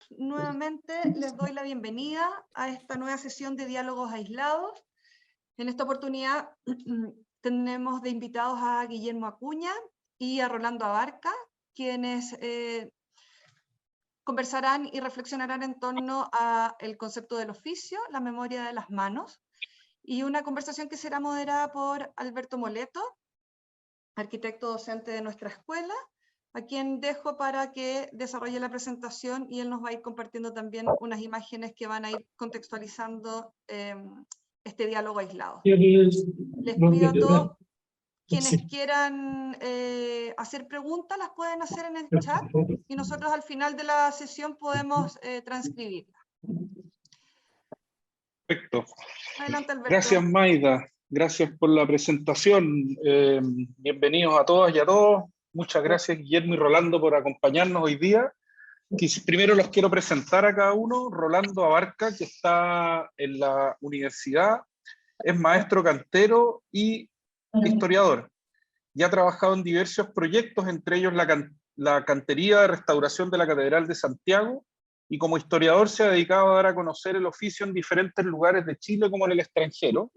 Nuevamente les doy la bienvenida a esta nueva sesión de diálogos aislados. En esta oportunidad tenemos de invitados a Guillermo Acuña y a Rolando Abarca, quienes conversarán y reflexionarán en torno al concepto del oficio, la memoria de las manos, y una conversación que será moderada por Alberto Moleto, arquitecto docente de nuestra escuela, a quien dejo para que desarrolle la presentación, y él nos va a ir compartiendo también unas imágenes que van a ir contextualizando este diálogo aislado. Les pido a todos quienes quieran hacer preguntas, las pueden hacer en el chat y nosotros al final de la sesión podemos transcribirlas. Perfecto. Adelante, Alberto. Gracias, Maida. Gracias por la presentación. Bienvenidos a todas y a todos. Muchas gracias, Guillermo y Rolando, por acompañarnos hoy día. Primero los quiero presentar a cada uno. Rolando Abarca, que está en la universidad, es maestro cantero y historiador. Y ha trabajado en diversos proyectos, entre ellos la cantería de restauración de la Catedral de Santiago, y como historiador se ha dedicado a dar a conocer el oficio en diferentes lugares de Chile como en el extranjero,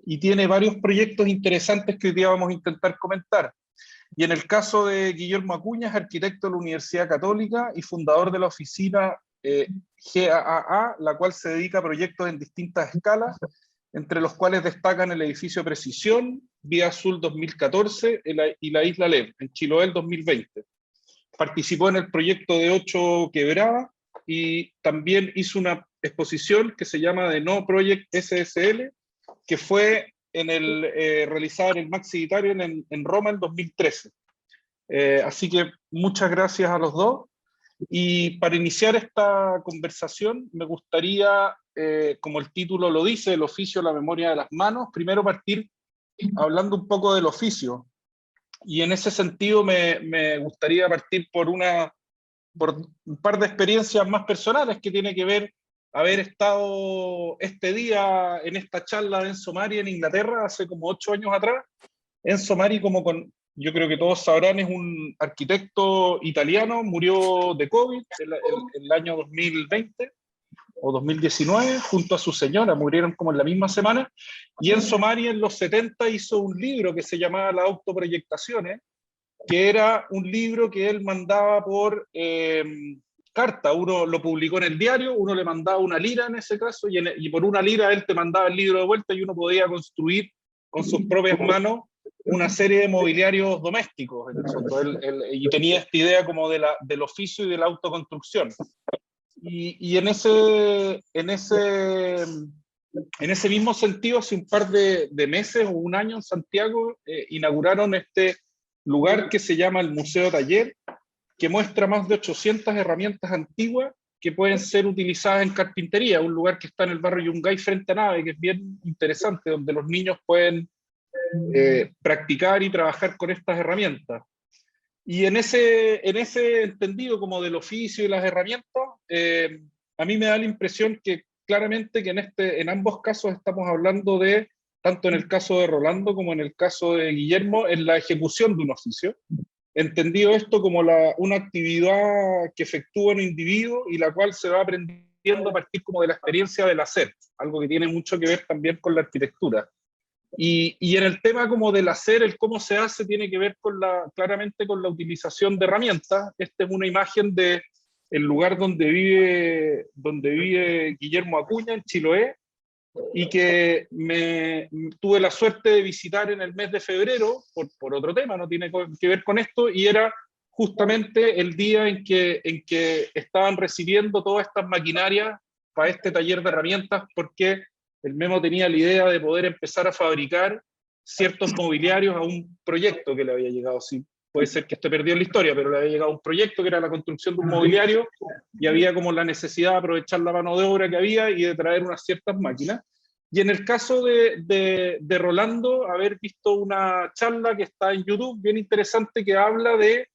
y tiene varios proyectos interesantes que hoy día vamos a intentar comentar. Y en el caso de Guillermo Acuña, es arquitecto de la Universidad Católica y fundador de la oficina GAA, la cual se dedica a proyectos en distintas escalas, entre los cuales destacan el edificio Precisión, Vía Azul 2014 y la Isla Lev, en Chiloé 2020. Participó en el proyecto de 8 Quebrada y también hizo una exposición que se llama The No Project SSL, que fue realizada en el Maxi Italian en Roma en 2013. Así que muchas gracias a los dos. Y para iniciar esta conversación me gustaría, como el título lo dice, el oficio, la memoria de las manos, primero partir hablando un poco del oficio. Y en ese sentido me gustaría partir por un par de experiencias más personales que tiene que ver haber estado este día en esta charla de Enzo Mari en Inglaterra hace como 8 años atrás. Enzo Mari, yo creo que todos sabrán, es un arquitecto italiano, murió de COVID el año 2020 o 2019, junto a su señora, murieron como en la misma semana, y Enzo Mari en los 70 hizo un libro que se llamaba Las autoproyectaciones, que era un libro que él mandaba por carta. Uno lo publicó en el diario, uno le mandaba una lira en ese caso, y por una lira él te mandaba el libro de vuelta, y uno podía construir con sus propias manos una serie de mobiliarios domésticos, en el fondo. Y tenía esta idea como del oficio y de la autoconstrucción. Y en ese mismo sentido, hace un par de meses o un año en Santiago, inauguraron este lugar que se llama el Museo Taller, que muestra más de 800 herramientas antiguas que pueden ser utilizadas en carpintería, un lugar que está en el barrio Yungay frente a Nave, que es bien interesante, donde los niños pueden practicar y trabajar con estas herramientas. Y en ese entendido como del oficio y las herramientas, a mí me da la impresión que claramente que en ambos casos estamos hablando de, tanto en el caso de Rolando como en el caso de Guillermo, en la ejecución de un oficio, entendido esto como una actividad que efectúa un individuo y la cual se va aprendiendo a partir como de la experiencia del hacer, algo que tiene mucho que ver también con la arquitectura. Y en el tema como del hacer, el cómo se hace, tiene que ver claramente con la utilización de herramientas. Esta es una imagen del lugar donde vive Guillermo Acuña, en Chiloé, y que tuve la suerte de visitar en el mes de febrero, por otro tema, no tiene que ver con esto, y era justamente el día en que estaban recibiendo todas estas maquinarias para este taller de herramientas, porque el Memo tenía la idea de poder empezar a fabricar ciertos mobiliarios a un proyecto que le había llegado. Sí, puede ser que esté perdido en la historia, pero le había llegado un proyecto que era la construcción de un mobiliario, y había como la necesidad de aprovechar la mano de obra que había y de traer unas ciertas máquinas. Y en el caso de Rolando, haber visto una charla que está en YouTube, bien interesante, que habla de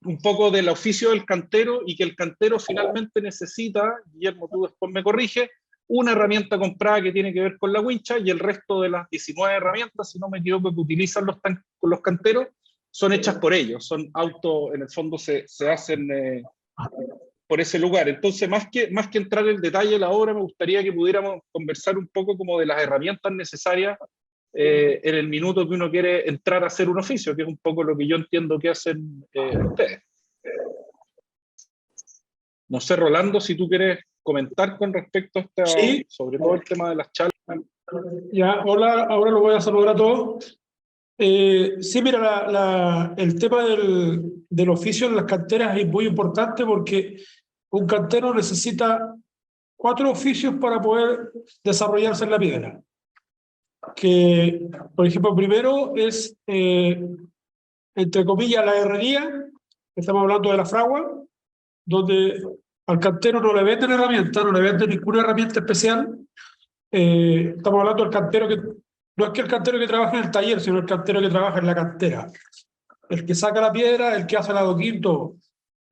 un poco del oficio del cantero, y que el cantero finalmente necesita, Guillermo, tú después me corrige, una herramienta comprada que tiene que ver con la wincha, y el resto de las 19 herramientas, si no me equivoco, que utilizan los canteros, son hechas por ellos, son en el fondo se hacen por ese lugar. Entonces, más que entrar en el detalle de la obra, me gustaría que pudiéramos conversar un poco como de las herramientas necesarias en el minuto que uno quiere entrar a hacer un oficio, que es un poco lo que yo entiendo que hacen ustedes. No sé, Rolando, si tú quieres comentar con respecto a esta, Sí. sobre todo el tema de las charlas. Ya, hola, ahora lo voy a saludar a todos. Sí, mira, el tema del oficio en las canteras es muy importante porque un cantero necesita 4 oficios para poder desarrollarse en la piedra. Que, por ejemplo, primero es, entre comillas, la herrería, estamos hablando de la fragua, donde al cantero no le venden herramientas, no le venden ninguna herramienta especial. Estamos hablando del cantero que, no es que el cantero que trabaja en el taller, sino el cantero que trabaja en la cantera. El que saca la piedra, el que hace el adoquín, todo.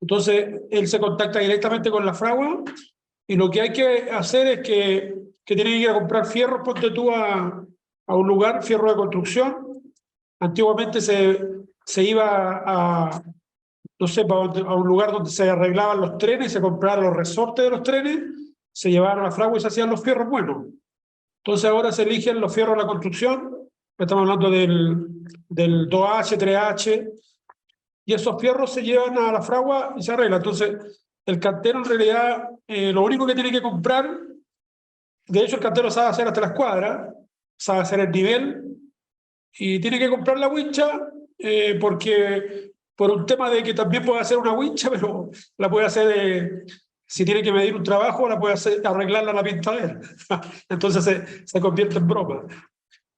Entonces, él se contacta directamente con la fragua y lo que hay que hacer es que tiene que ir a comprar fierros, ponte tú a un lugar, fierro de construcción. Antiguamente se iba no sé, a un lugar donde se arreglaban los trenes, se compraban los resortes de los trenes, se llevaban a la fragua y se hacían los fierros buenos. Entonces ahora se eligen los fierros de la construcción, estamos hablando del 2H, 3H, y esos fierros se llevan a la fragua y se arreglan. Entonces el cantero en realidad lo único que tiene que comprar, de hecho el cantero sabe hacer hasta la escuadra, sabe hacer el nivel, y tiene que comprar la wincha porque por un tema de que también puede hacer una wincha, pero la puede hacer, si tiene que medir un trabajo, la puede hacer, arreglarla a la pintadera. Entonces se convierte en broma.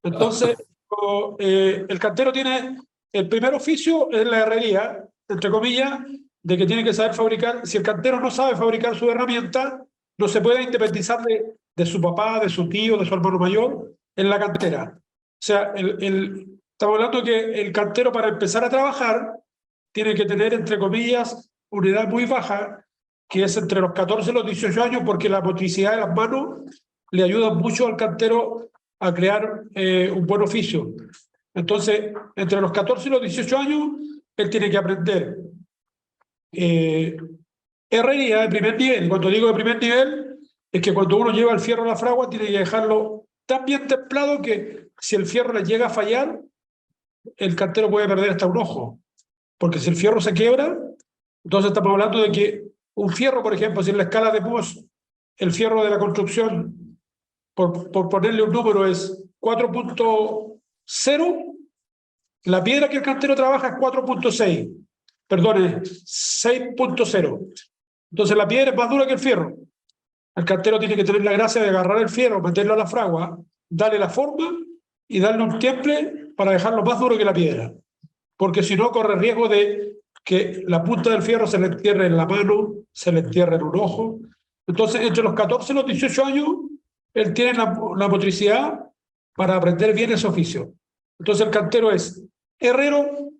Entonces, el cantero tiene, el primer oficio es la herrería, entre comillas, de que tiene que saber fabricar. Si el cantero no sabe fabricar su herramienta, no se puede independizar de su papá, de su tío, de su hermano mayor en la cantera. O sea, estamos hablando que el cantero para empezar a trabajar tiene que tener, entre comillas, una edad muy baja, que es entre los 14 y los 18 años, porque la motricidad de las manos le ayuda mucho al cantero a crear un buen oficio. Entonces, entre los 14 y los 18 años, él tiene que aprender herrería de primer nivel. Y cuando digo de primer nivel, es que cuando uno lleva el fierro a la fragua, tiene que dejarlo tan bien templado que si el fierro le llega a fallar, el cantero puede perder hasta un ojo. Porque si el fierro se quiebra, entonces estamos hablando de que un fierro, por ejemplo, si en la escala de Mohs, el fierro de la construcción, por ponerle un número, es 4.0, la piedra que el cantero trabaja es 4.6, perdón, es 6.0. Entonces la piedra es más dura que el fierro. El cantero tiene que tener la gracia de agarrar el fierro, meterlo a la fragua, darle la forma y darle un temple para dejarlo más duro que la piedra. Porque si no, corre riesgo de que la punta del fierro se le entierre en la mano, se le entierre en un ojo. Entonces, entre los 14 y los 18 años, él tiene la motricidad para aprender bien ese oficio. Entonces, el cantero es herrero,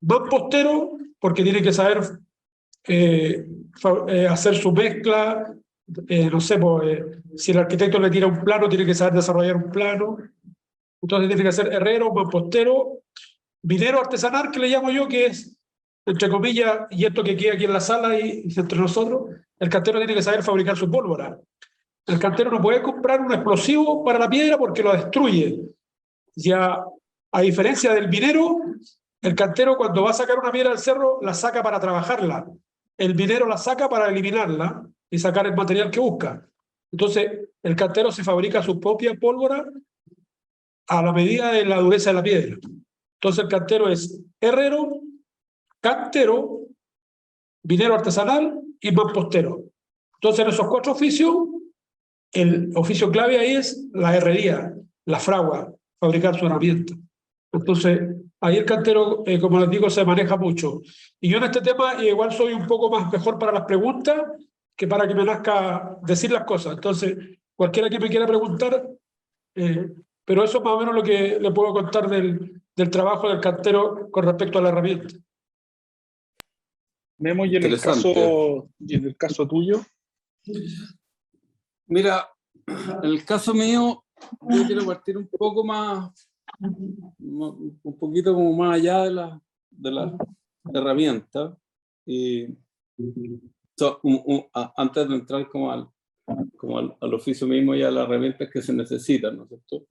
mampostero, porque tiene que saber hacer su mezcla. No sé, si el arquitecto le tira un plano, tiene que saber desarrollar un plano. Entonces, tiene que ser herrero, mampostero, minero artesanal, que le llamo yo, que es, entre comillas, y esto que queda aquí en la sala y entre nosotros, el cantero tiene que saber fabricar su pólvora. El cantero no puede comprar un explosivo para la piedra porque lo destruye. Ya, a diferencia del minero, el cantero cuando va a sacar una piedra del cerro, la saca para trabajarla. El minero la saca para eliminarla y sacar el material que busca. Entonces, el cantero se fabrica su propia pólvora a la medida de la dureza de la piedra. Entonces el cantero es herrero, cantero, minero artesanal y mampostero. Entonces en esos 4 oficios, el oficio clave ahí es la herrería, la fragua, fabricar su herramienta. Entonces ahí el cantero, como les digo, se maneja mucho. Y yo en este tema igual soy un poco más mejor para las preguntas que para que me nazca decir las cosas. Entonces cualquiera que me quiera preguntar, pero eso es más o menos lo que le puedo contar del trabajo del cantero con respecto a la herramienta. Memo, y en el caso tuyo. Mira, en el caso mío, yo quiero partir un poco más, un poquito como más allá de la herramienta. antes de entrar como al oficio mismo y a las herramientas que se necesitan, ¿no es cierto?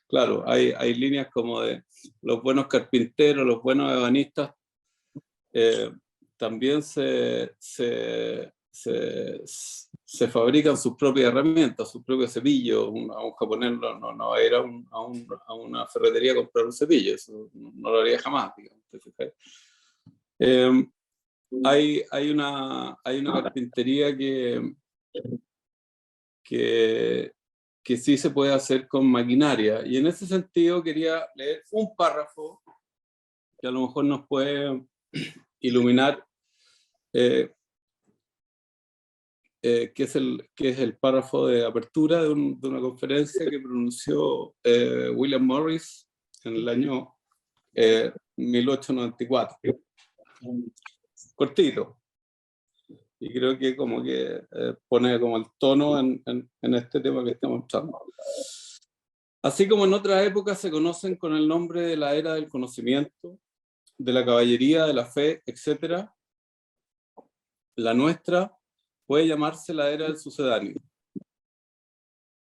Claro, hay líneas como de los buenos carpinteros, los buenos ebanistas, también se fabrican sus propias herramientas, sus propios cepillos. A un japonés no va a ir a una ferretería a comprar un cepillo, eso no lo haría jamás, digamos, ¿te fijas? Hay una carpintería que sí se puede hacer con maquinaria, y en ese sentido quería leer un párrafo que a lo mejor nos puede iluminar, que es el párrafo de apertura de una conferencia que pronunció William Morris en el año 1894. Cortito. Y creo que como que pone como el tono en este tema que estamos mostrando. Así como en otras épocas se conocen con el nombre de la era del conocimiento, de la caballería, de la fe, etc., la nuestra puede llamarse la era del sucedáneo.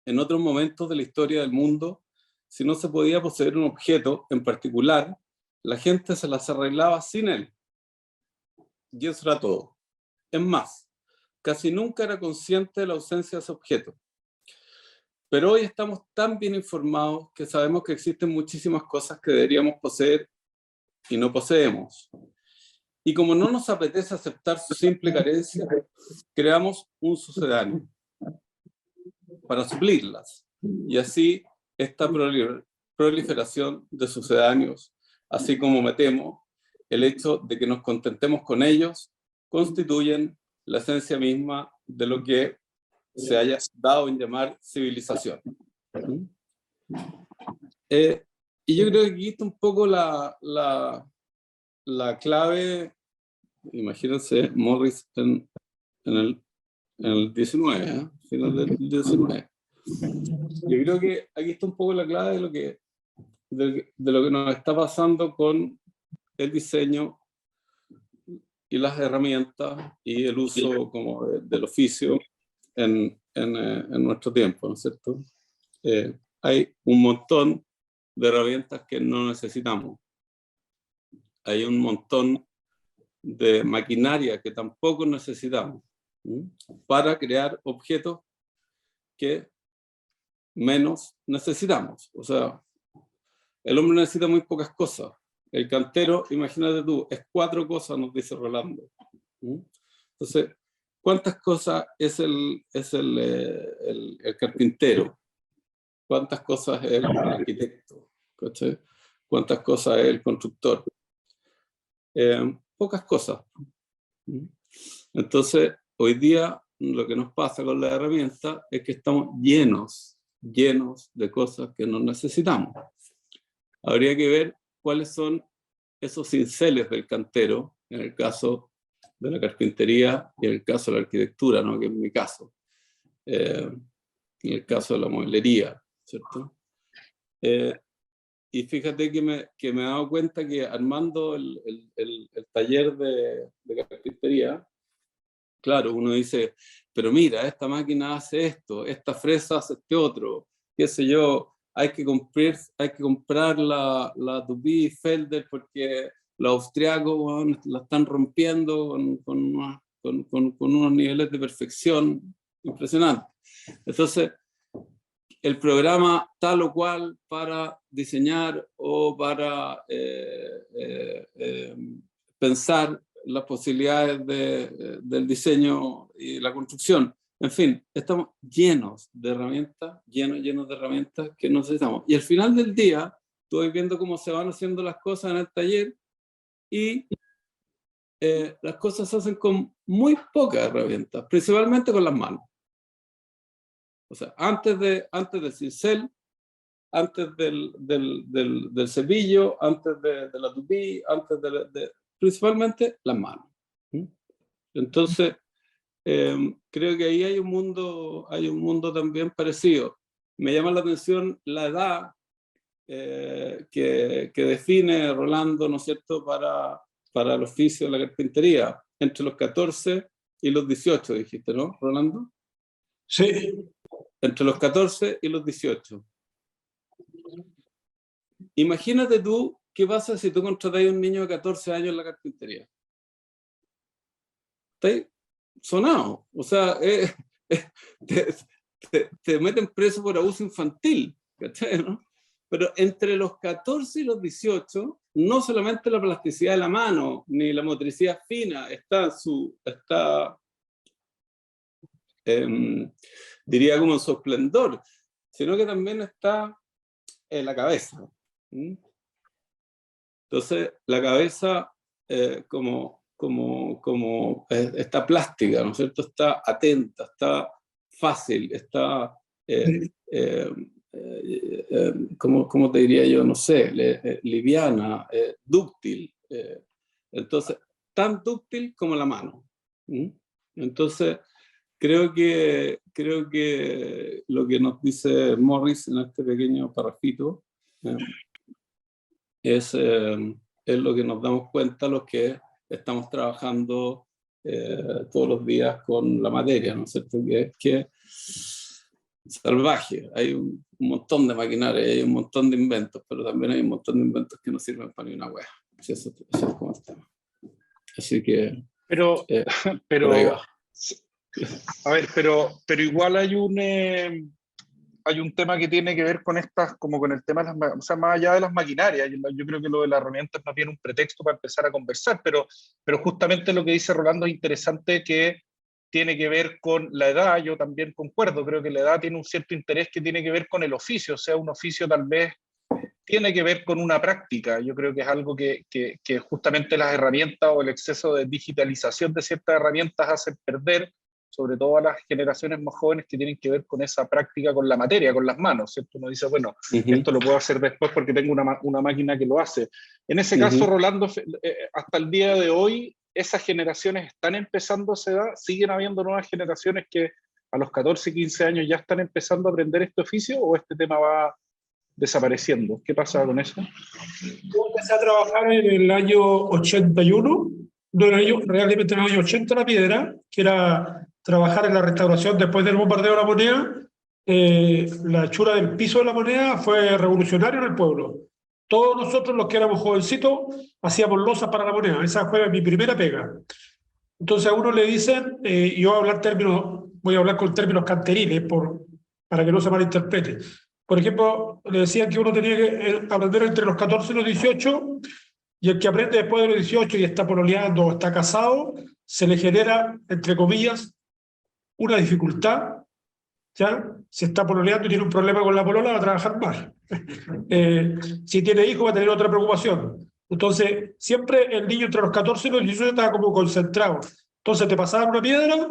En otros momentos de la historia del mundo, si no se podía poseer un objeto en particular, la gente se las arreglaba sin él. Y eso era todo. Es más, casi nunca era consciente de la ausencia de ese objeto. Pero hoy estamos tan bien informados que sabemos que existen muchísimas cosas que deberíamos poseer y no poseemos. Y como no nos apetece aceptar su simple carencia, creamos un sucedáneo para suplirlas. Y así esta proliferación de sucedáneos, así como me temo, el hecho de que nos contentemos con ellos, constituyen la esencia misma de lo que se haya dado en llamar civilización. Y yo creo que aquí está un poco la clave. Imagínense Morris en el 19, final del 19. Yo creo que aquí está un poco la clave de lo que nos está pasando con el diseño y las herramientas y el uso como del oficio en nuestro tiempo, ¿no es cierto? Hay un montón de herramientas que no necesitamos. Hay un montón de maquinaria que tampoco necesitamos para crear objetos que menos necesitamos. O sea, el hombre necesita muy pocas cosas. El cantero, imagínate tú, es 4 cosas, nos dice Rolando. Entonces, ¿cuántas cosas es el carpintero? ¿Cuántas cosas es el arquitecto? ¿Cachai? ¿Cuántas cosas es el constructor? Pocas cosas. Entonces, hoy día lo que nos pasa con la herramienta es que estamos llenos de cosas que no necesitamos. Habría que ver cuáles son esos cinceles del cantero, en el caso de la carpintería y en el caso de la arquitectura, ¿no? Que es mi caso. En el caso de la mueblería, ¿cierto? Y fíjate que me he dado cuenta que armando el taller de carpintería, claro, uno dice, pero mira, esta máquina hace esto, esta fresa hace este otro, qué sé yo, hay que comprar la Duby Felder porque los austriacos, bueno, la están rompiendo con unos niveles de perfección impresionantes. Entonces, el programa tal o cual para diseñar o para pensar las posibilidades del diseño y la construcción. En fin, estamos llenos de herramientas, llenos de herramientas que necesitamos. Y al final del día, estoy viendo cómo se van haciendo las cosas en el taller y las cosas se hacen con muy pocas herramientas, principalmente con las manos. O sea, antes del cincel, antes del cepillo, antes de la tupí, antes principalmente las manos. Entonces, creo que ahí hay un mundo también parecido. Me llama la atención la edad que define Rolando, ¿no es cierto?, para el oficio de la carpintería, entre los 14 y los 18, dijiste, ¿no, Rolando? Sí. Entre los 14 y los 18. Imagínate tú qué pasa si tú contratas a un niño de 14 años en la carpintería. Estás sonado. O sea, te meten preso por abuso infantil. ¿Cachai, no? Pero entre los 14 y los 18, no solamente la plasticidad de la mano, ni la motricidad fina diría como en su esplendor, sino que también está en la cabeza. Entonces, la cabeza está plástica, ¿no es cierto? Está atenta, está fácil, está, ¿cómo te diría yo? No sé, liviana, dúctil. Entonces, tan dúctil como la mano. Entonces, creo que lo que nos dice Morris en este pequeño parrafito es lo que nos damos cuenta los que estamos trabajando todos los días con la materia, ¿no es cierto? Que es salvaje. Hay un montón de maquinaria, hay un montón de inventos, pero también hay un montón de inventos que no sirven para ni una hueá. Eso es como el tema. Así que... Pero a ver, pero igual hay un tema que tiene que ver con estas, como con el tema de o sea, más allá de las maquinarias. Yo creo que lo de las herramientas no tiene un pretexto para empezar a conversar, pero justamente lo que dice Rolando es interesante, que tiene que ver con la edad. Yo también concuerdo, creo que la edad tiene un cierto interés que tiene que ver con el oficio, o sea, un oficio tal vez tiene que ver con una práctica. Yo creo que es algo que justamente las herramientas o el exceso de digitalización de ciertas herramientas hacen perder, sobre todo a las generaciones más jóvenes, que tienen que ver con esa práctica con la materia, con las manos, ¿cierto? Uno dice, bueno, esto lo puedo hacer después porque tengo una máquina que lo hace. En ese caso, Rolando, hasta el día de hoy, esas generaciones están empezando a esa edad, siguen habiendo nuevas generaciones que a los 14, 15 años ya están empezando a aprender este oficio, o este tema va desapareciendo. ¿Qué pasa con eso? Yo empecé a trabajar en el año 81, realmente en el año 80 La Piedra, que era trabajar en la restauración después del bombardeo de La Moneda. La hechura del piso de La Moneda fue revolucionario en el pueblo. Todos nosotros, los que éramos jovencitos, hacíamos losas para La Moneda. Esa fue mi primera pega. Entonces a uno le dicen, y yo voy a hablar con términos canteriles para que no se malinterprete. Por ejemplo, le decían que uno tenía que aprender entre los 14 y los 18, y el que aprende después de los 18 y está pololeando o está casado, se le genera, entre comillas, una dificultad, ¿ya? Si está pololeando y tiene un problema con la polola, va a trabajar mal. Si tiene hijos, va a tener otra preocupación. Entonces, siempre el niño entre los 14 y los 18 estaba como concentrado. Entonces te pasaban una piedra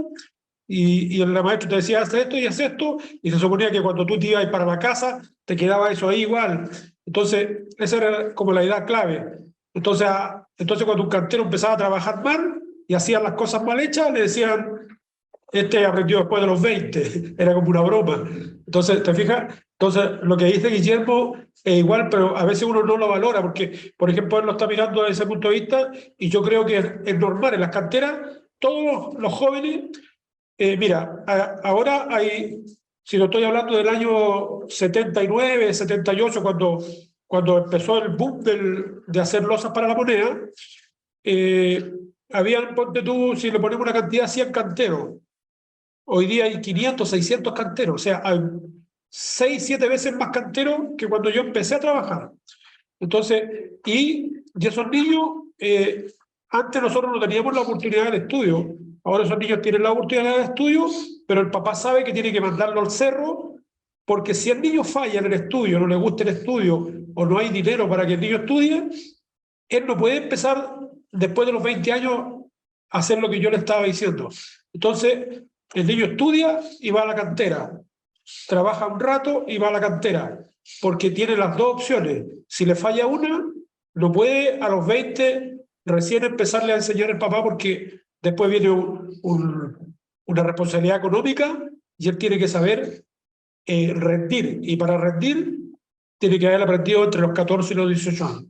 y el maestro te decía, haz esto y haz esto, y se suponía que cuando tú te ibas para la casa, te quedaba eso ahí igual. Entonces, esa era como la idea clave. Entonces cuando un cantero empezaba a trabajar mal y hacían las cosas mal hechas, le decían, este aprendió después de los 20, era como una broma. Entonces, ¿te fijas? Entonces, lo que dice Guillermo es igual, pero a veces uno no lo valora, porque, por ejemplo, él lo está mirando desde ese punto de vista, y yo creo que es normal. En las canteras, todos los jóvenes, mira, ahora hay, si no estoy hablando del año 79, 78, cuando empezó el boom de hacer losas para La Moneda, habían, ponte tú, si le ponemos una cantidad, 100 canteros. Hoy día hay 500, 600 canteros, o sea, hay 6, 7 veces más canteros que cuando yo empecé a trabajar. Entonces, y esos niños, antes nosotros no teníamos la oportunidad del estudio, ahora esos niños tienen la oportunidad del estudio, pero el papá sabe que tiene que mandarlo al cerro, porque si el niño falla en el estudio, no le gusta el estudio, o no hay dinero para que el niño estudie, él no puede empezar después de los 20 años a hacer lo que yo le estaba diciendo. Entonces, el niño estudia y va a la cantera, trabaja un rato y va a la cantera, porque tiene las dos opciones. Si le falla una, no puede a los 20 recién empezarle a enseñar el papá, porque después viene una responsabilidad económica y él tiene que saber rendir, y para rendir tiene que haber aprendido entre los 14 y los 18 años.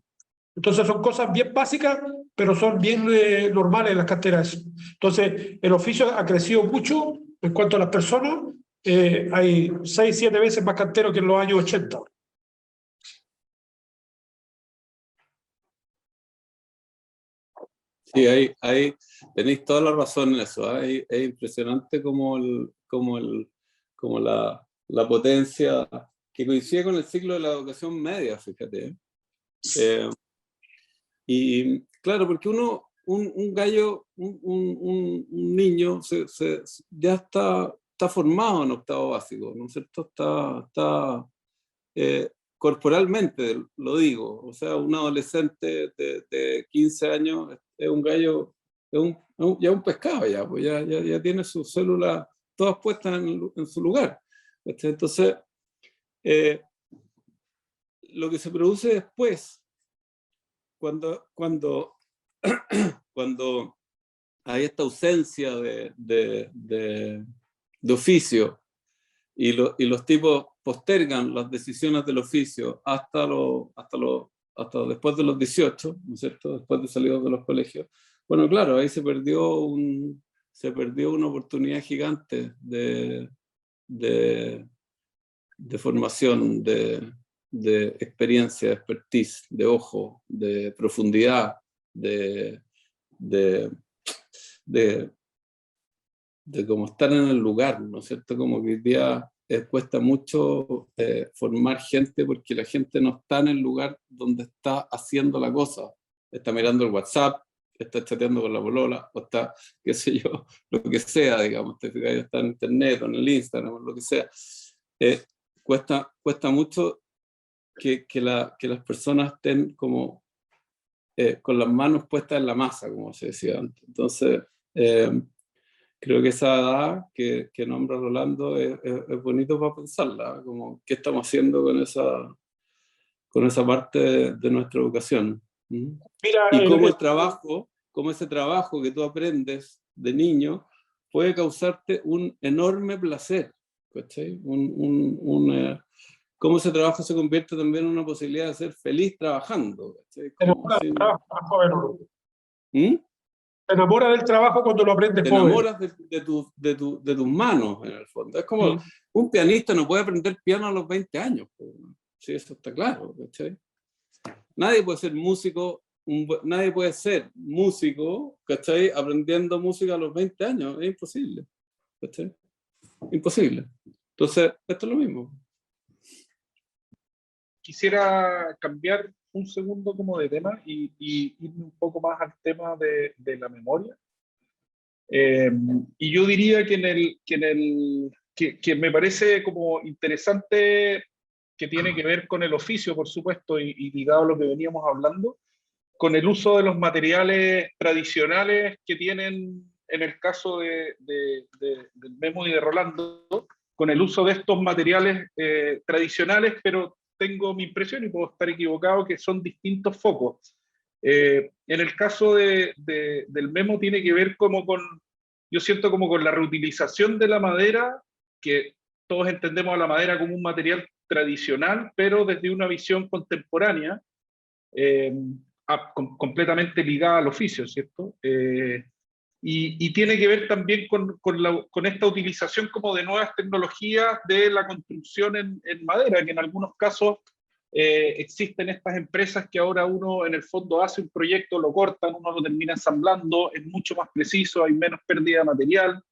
Entonces son cosas bien básicas pero son bien normales las canteras. Entonces, el oficio ha crecido mucho en cuanto a las personas. Hay 6, 7 veces más canteros que en los años 80. Sí, ahí tenéis toda la razón en eso. Es impresionante como la potencia que coincide con el ciclo de la educación media, fíjate. Y claro, porque un gallo, un niño, ya está formado en octavo básico, ¿no es cierto? Está corporalmente, lo digo. O sea, un adolescente de 15 años es un gallo, ya un pescado, pues ya tiene sus células todas puestas en su lugar. Entonces, lo que se produce después, cuando hay esta ausencia de oficio y los tipos postergan las decisiones del oficio hasta después de los 18, ¿no es cierto? Después de salir de los colegios. Bueno, claro, ahí se perdió una oportunidad gigante de formación, de experiencia, de expertise, de ojo, de profundidad, de cómo estar en el lugar, ¿no es cierto? Como que hoy día cuesta mucho formar gente porque la gente no está en el lugar donde está haciendo la cosa. Está mirando el WhatsApp, está chateando con la polola, o está, qué sé yo, lo que sea, digamos, está en internet o en el Instagram, o lo que sea. Cuesta mucho que las personas estén como con las manos puestas en la masa, como se decía antes. Entonces, creo que esa edad que nombra Rolando es bonito para pensarla, como qué estamos haciendo con esa parte de nuestra educación. Mira, Y cómo ese trabajo que tú aprendes de niño puede causarte un enorme placer, ¿cachai? Cómo ese trabajo se convierte también en una posibilidad de ser feliz trabajando, ¿cachai? te enamoras del trabajo más joven. ¿Mm? Te enamoras del trabajo cuando lo aprendes Te joven. enamoras de tus manos, en el fondo. Es como un pianista no puede aprender piano a los 20 años. Sí, eso está claro, ¿cachai? Nadie puede ser músico, ¿cachai? Aprendiendo música a los 20 años. Es imposible, ¿cachai? Imposible. Entonces, esto es lo mismo. Quisiera cambiar un segundo como de tema y irme un poco más al tema de la memoria. Y yo diría que me parece como interesante, que tiene que ver con el oficio, por supuesto, y ligado a lo que veníamos hablando, con el uso de los materiales tradicionales que tienen, en el caso del Memo y de Rolando, con el uso de estos materiales tradicionales, pero tengo mi impresión, y puedo estar equivocado, que son distintos focos. En el caso del Memo tiene que ver como yo siento como con la reutilización de la madera, que todos entendemos a la madera como un material tradicional, pero desde una visión contemporánea, completamente ligada al oficio, ¿cierto? Y tiene que ver también con esta utilización como de nuevas tecnologías de la construcción en madera, que en algunos casos existen estas empresas que ahora uno en el fondo hace un proyecto, lo cortan, uno lo termina ensamblando, es mucho más preciso, hay menos pérdida de material,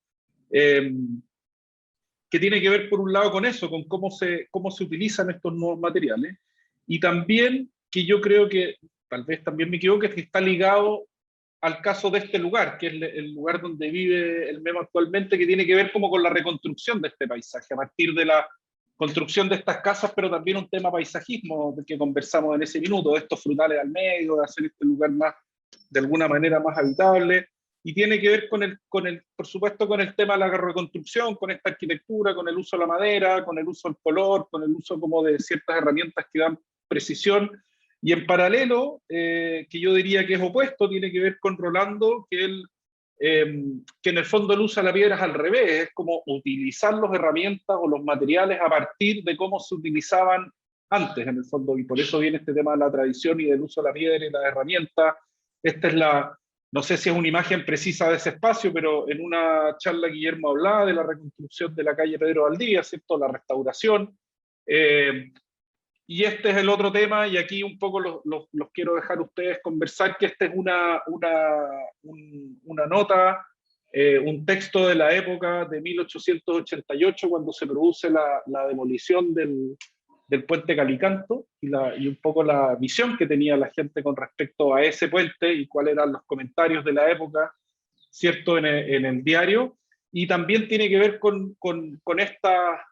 que tiene que ver por un lado con eso, con cómo se utilizan estos nuevos materiales, y también que yo creo que, tal vez también me equivoque, es que está ligado al caso de este lugar, que es el lugar donde vive el Memo actualmente, que tiene que ver como con la reconstrucción de este paisaje, a partir de la construcción de estas casas, pero también un tema paisajismo que conversamos en ese minuto, de estos frutales al medio, de hacer este lugar más, de alguna manera, más habitable, y tiene que ver por supuesto, con el tema de la reconstrucción, con esta arquitectura, con el uso de la madera, con el uso del color, con el uso como de ciertas herramientas que dan precisión. Y en paralelo, que yo diría que es opuesto, tiene que ver con Rolando, que en el fondo él usa la piedra al revés, es como utilizar las herramientas o los materiales a partir de cómo se utilizaban antes, en el fondo, y por eso viene este tema de la tradición y del uso de la piedra y las herramientas, Esta es la, no sé si es una imagen precisa de ese espacio, pero en una charla Guillermo hablaba de la reconstrucción de la calle Pedro Valdivia, ¿cierto? La restauración. Y este es el otro tema, y aquí un poco los quiero dejar a ustedes conversar, que esta es una nota, un texto de la época de 1888, cuando se produce la demolición del puente Calicanto, y un poco la visión que tenía la gente con respecto a ese puente, y cuáles eran los comentarios de la época, ¿cierto?, en el diario. Y también tiene que ver con esta...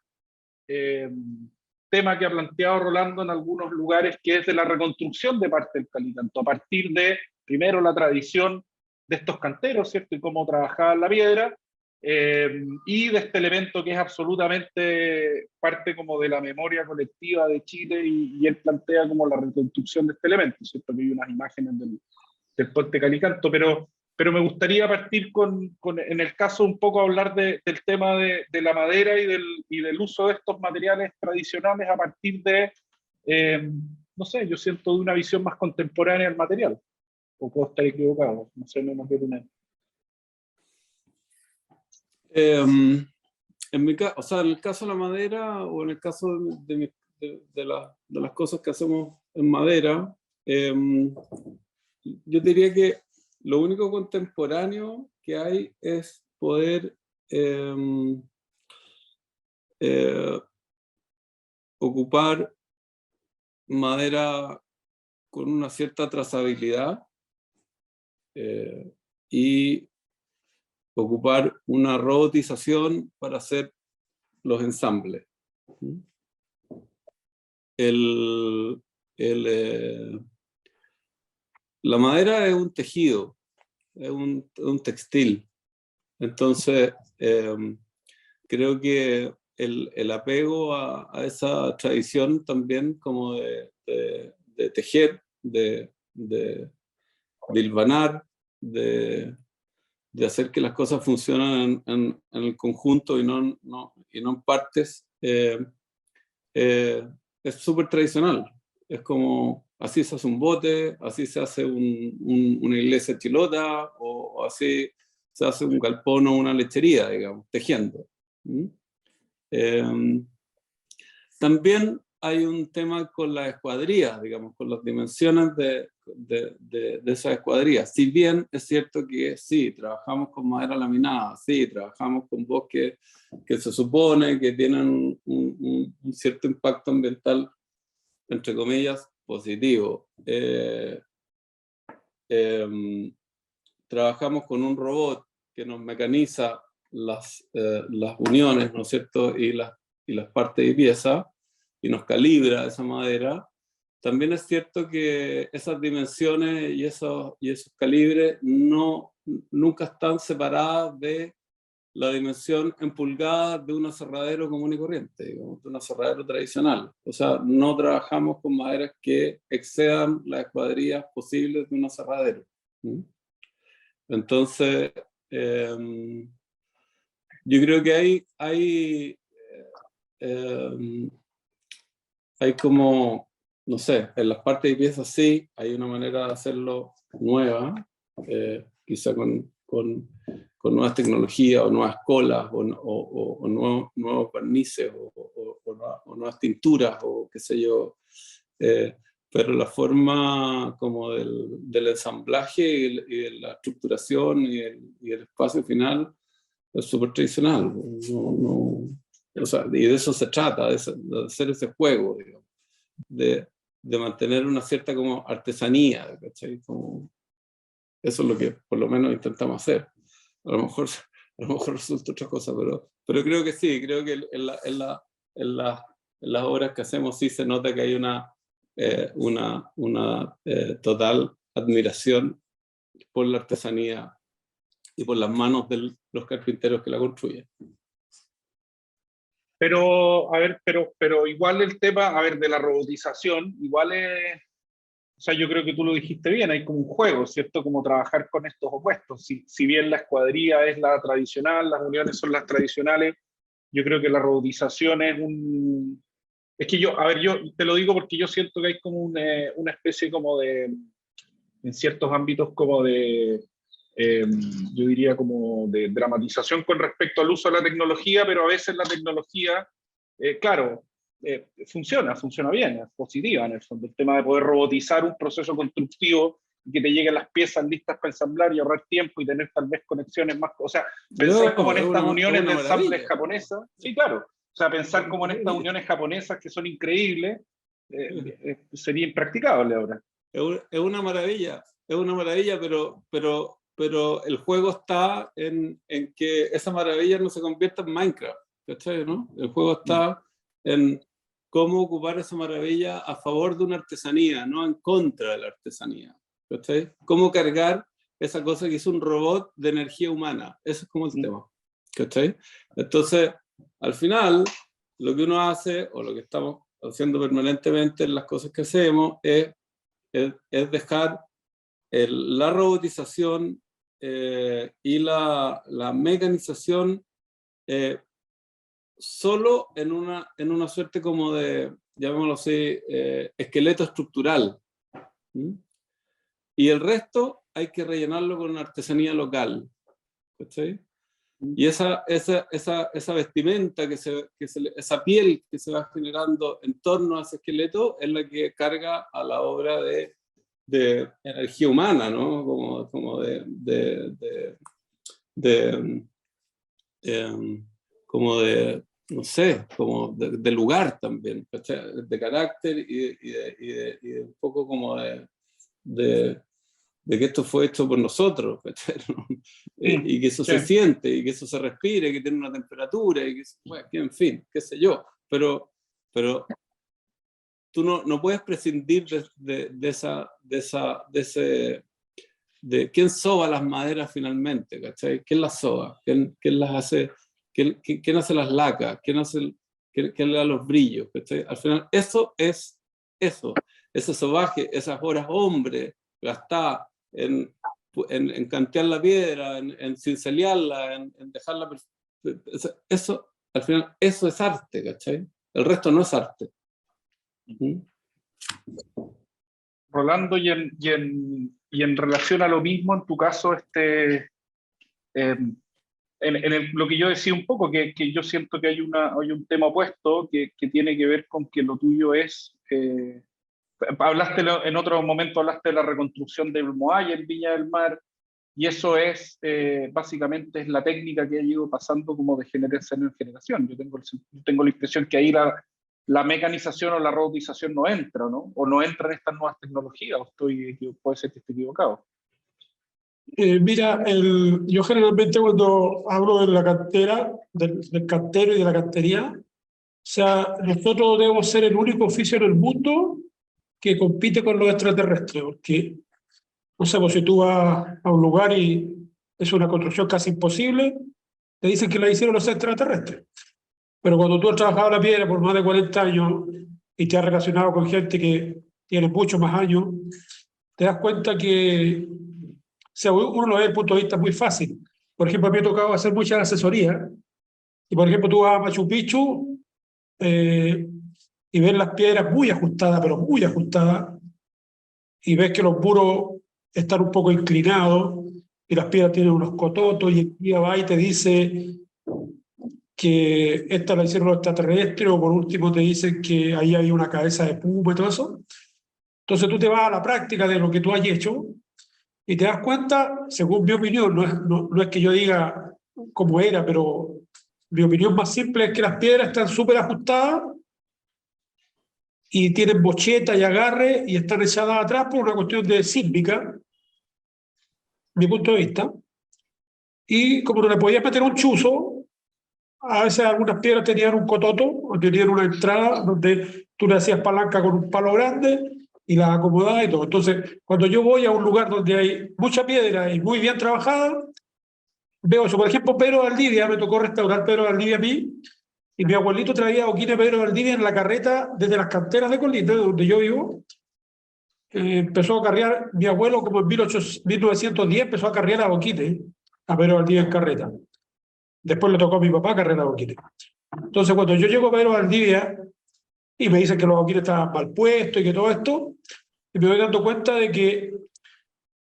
tema que ha planteado Rolando en algunos lugares, que es de la reconstrucción de parte del Calicanto, a partir de, primero, la tradición de estos canteros, ¿cierto? Y cómo trabajaban la piedra, y de este elemento que es absolutamente parte como de la memoria colectiva de Chile, y él plantea como la reconstrucción de este elemento, ¿cierto? Que hay unas imágenes del puente Calicanto, pero me gustaría partir en el caso un poco hablar del tema de la madera y del uso de estos materiales tradicionales a partir de, no sé, yo siento de una visión más contemporánea del material. O puedo estar equivocado, no sé, no me quiero tener. O sea, en el caso de la madera, o en el caso de las cosas que hacemos en madera, yo diría que lo único contemporáneo que hay es poder ocupar madera con una cierta trazabilidad y ocupar una robotización para hacer los ensambles. La madera es un tejido, es un textil. Entonces, creo que el apego a esa tradición también como de tejer, de hilvanar, de hacer que las cosas funcionen en el conjunto y no en partes, es súper tradicional. Es como, así se hace un bote, así se hace una iglesia chilota, o así se hace un galpón o una lechería, digamos, tejiendo. También hay un tema con las escuadrillas, digamos, con las dimensiones de esas escuadrillas. Si bien es cierto que sí, trabajamos con madera laminada, sí, trabajamos con bosques que se supone que tienen un cierto impacto ambiental, entre comillas, positivo. Trabajamos con un robot que nos mecaniza las uniones, ¿no es cierto?, y las partes y piezas, y nos calibra esa madera. También es cierto que esas dimensiones y esos calibres nunca están separadas de la dimensión en pulgadas de un aserradero común y corriente, digamos, de un aserradero tradicional. O sea, no trabajamos con maderas que excedan las escuadrillas posibles de un aserradero. Entonces, yo creo que hay como, no sé, en las partes de piezas sí, hay una manera de hacerlo nueva, quizá con nuevas tecnologías, o nuevas colas, o nuevos barnices, o nuevas tinturas, o qué sé yo. Pero la forma como del ensamblaje y de la estructuración y el espacio final es súper tradicional. O sea, y de eso se trata, de hacer ese juego, digamos, de mantener una cierta como artesanía, ¿cachai? Como, eso es lo que por lo menos intentamos hacer. A lo mejor resulta otra cosa, pero creo que sí, creo que en las obras que hacemos sí se nota que hay una total admiración por la artesanía y por las manos de los carpinteros que la construyen. Pero, a ver, pero igual el tema, a ver, de la robotización, igual es, o sea, yo creo que tú lo dijiste bien, hay como un juego, ¿cierto? Como trabajar con estos opuestos. Si bien la escuadría es la tradicional, las uniones son las tradicionales, yo creo que la robotización es un... Es que yo, a ver, yo te lo digo porque yo siento que hay como una especie como de en ciertos ámbitos como de, yo diría como de dramatización con respecto al uso de la tecnología, pero a veces la tecnología, claro, funciona bien, es positiva en el fondo. El tema de poder robotizar un proceso constructivo y que te lleguen las piezas listas para ensamblar y ahorrar tiempo y tener tal vez conexiones más, o sea, pensar como en estas uniones de ensambles japonesas, sí, claro, o sea, pensar como en estas uniones japonesas que son increíbles, sería impracticable ahora. Es una maravilla, pero el juego está en que esa maravilla no se convierta en Minecraft, ¿cachai, no? El juego está en cómo ocupar esa maravilla a favor de una artesanía, no en contra de la artesanía, ¿cachai? Cómo cargar esa cosa que es un robot de energía humana, eso es como el tema, ¿cachai? Entonces, al final, lo que uno hace, o lo que estamos haciendo permanentemente en las cosas que hacemos, es dejar la robotización y la mecanización solo en una suerte como de, llamémoslo así, esqueleto estructural. ¿Mm? Y el resto hay que rellenarlo con una artesanía local. ¿Sí? Y esa vestimenta, esa piel que se va generando en torno a ese esqueleto es la que carga a la obra de energía humana, ¿no? Como no sé, como de lugar también, ¿cachai? De carácter y de un poco como de que esto fue hecho por nosotros, ¿no? Y que eso se siente, y que eso se respire, que tiene una temperatura, y que, bueno, en fin, qué sé yo, pero tú no puedes prescindir de quién soba las maderas finalmente, ¿cachai? ¿Quién las soba? ¿Quién las hace? ¿Quién hace las lacas? ¿Quién le da los brillos? ¿Cachai? Al final, eso es eso, ese sobaje, esas horas hombre gastadas en cantear la piedra, en cincelearla, en dejarla... Eso, al final, eso es arte, ¿cachai? El resto no es arte. Rolando, y en relación a lo mismo, en tu caso, lo que yo decía un poco, que yo siento que hay un tema opuesto que tiene que ver con que lo tuyo es... hablaste en otro momento, hablaste de la reconstrucción del Moai en Viña del Mar, y eso es, básicamente, es la técnica que ha ido pasando como de generación en generación. Yo tengo la impresión que ahí la mecanización o la robotización no entra, ¿no? O no entran estas nuevas tecnologías, o puede ser que esté equivocado. Mira, yo generalmente cuando hablo de la cantera, del cantero y de la cantería, o sea, nosotros debemos ser el único oficio en el mundo que compite con los extraterrestres, porque, no sé, pues si tú vas a un lugar y es una construcción casi imposible, te dicen que la hicieron los extraterrestres. Pero cuando tú has trabajado la piedra por más de 40 años y te has relacionado con gente que tiene muchos más años, te das cuenta que, o sea, uno lo ve desde el punto de vista muy fácil. Por ejemplo, a mí me ha tocado hacer muchas asesorías y, por ejemplo, tú vas a Machu Picchu y ves las piedras muy ajustadas, pero muy ajustadas, y ves que los muros están un poco inclinados y las piedras tienen unos cototos, y el guía va y te dice que esta la hicieron los extraterrestres, o por último te dicen que ahí hay una cabeza de puma y todo eso. Entonces tú te vas a la práctica de lo que tú has hecho y te das cuenta, según mi opinión, no es que yo diga cómo era, pero mi opinión más simple es que las piedras están súper ajustadas y tienen bocheta y agarre y están echadas atrás por una cuestión de sísmica, mi punto de vista. Y como no le podías meter un chuzo, a veces algunas piedras tenían un cototo o tenían una entrada donde tú le hacías palanca con un palo grande y las acomodabas y todo. Entonces, cuando yo voy a un lugar donde hay mucha piedra y muy bien trabajada, veo eso. Por ejemplo, Pedro Valdivia, me tocó restaurar Pedro Valdivia a mí, y mi abuelito traía boquines Pedro Valdivia en la carreta desde las canteras de Colina, donde yo vivo. Empezó a carrear, mi abuelo como en 1910 empezó a carrear a boquines a Pedro Valdivia en carreta. Después le tocó a mi papá carrear a boquines. Entonces, cuando yo llego a Pedro Valdivia y me dicen que los boquines estaban mal puestos y que todo esto, y me voy dando cuenta de que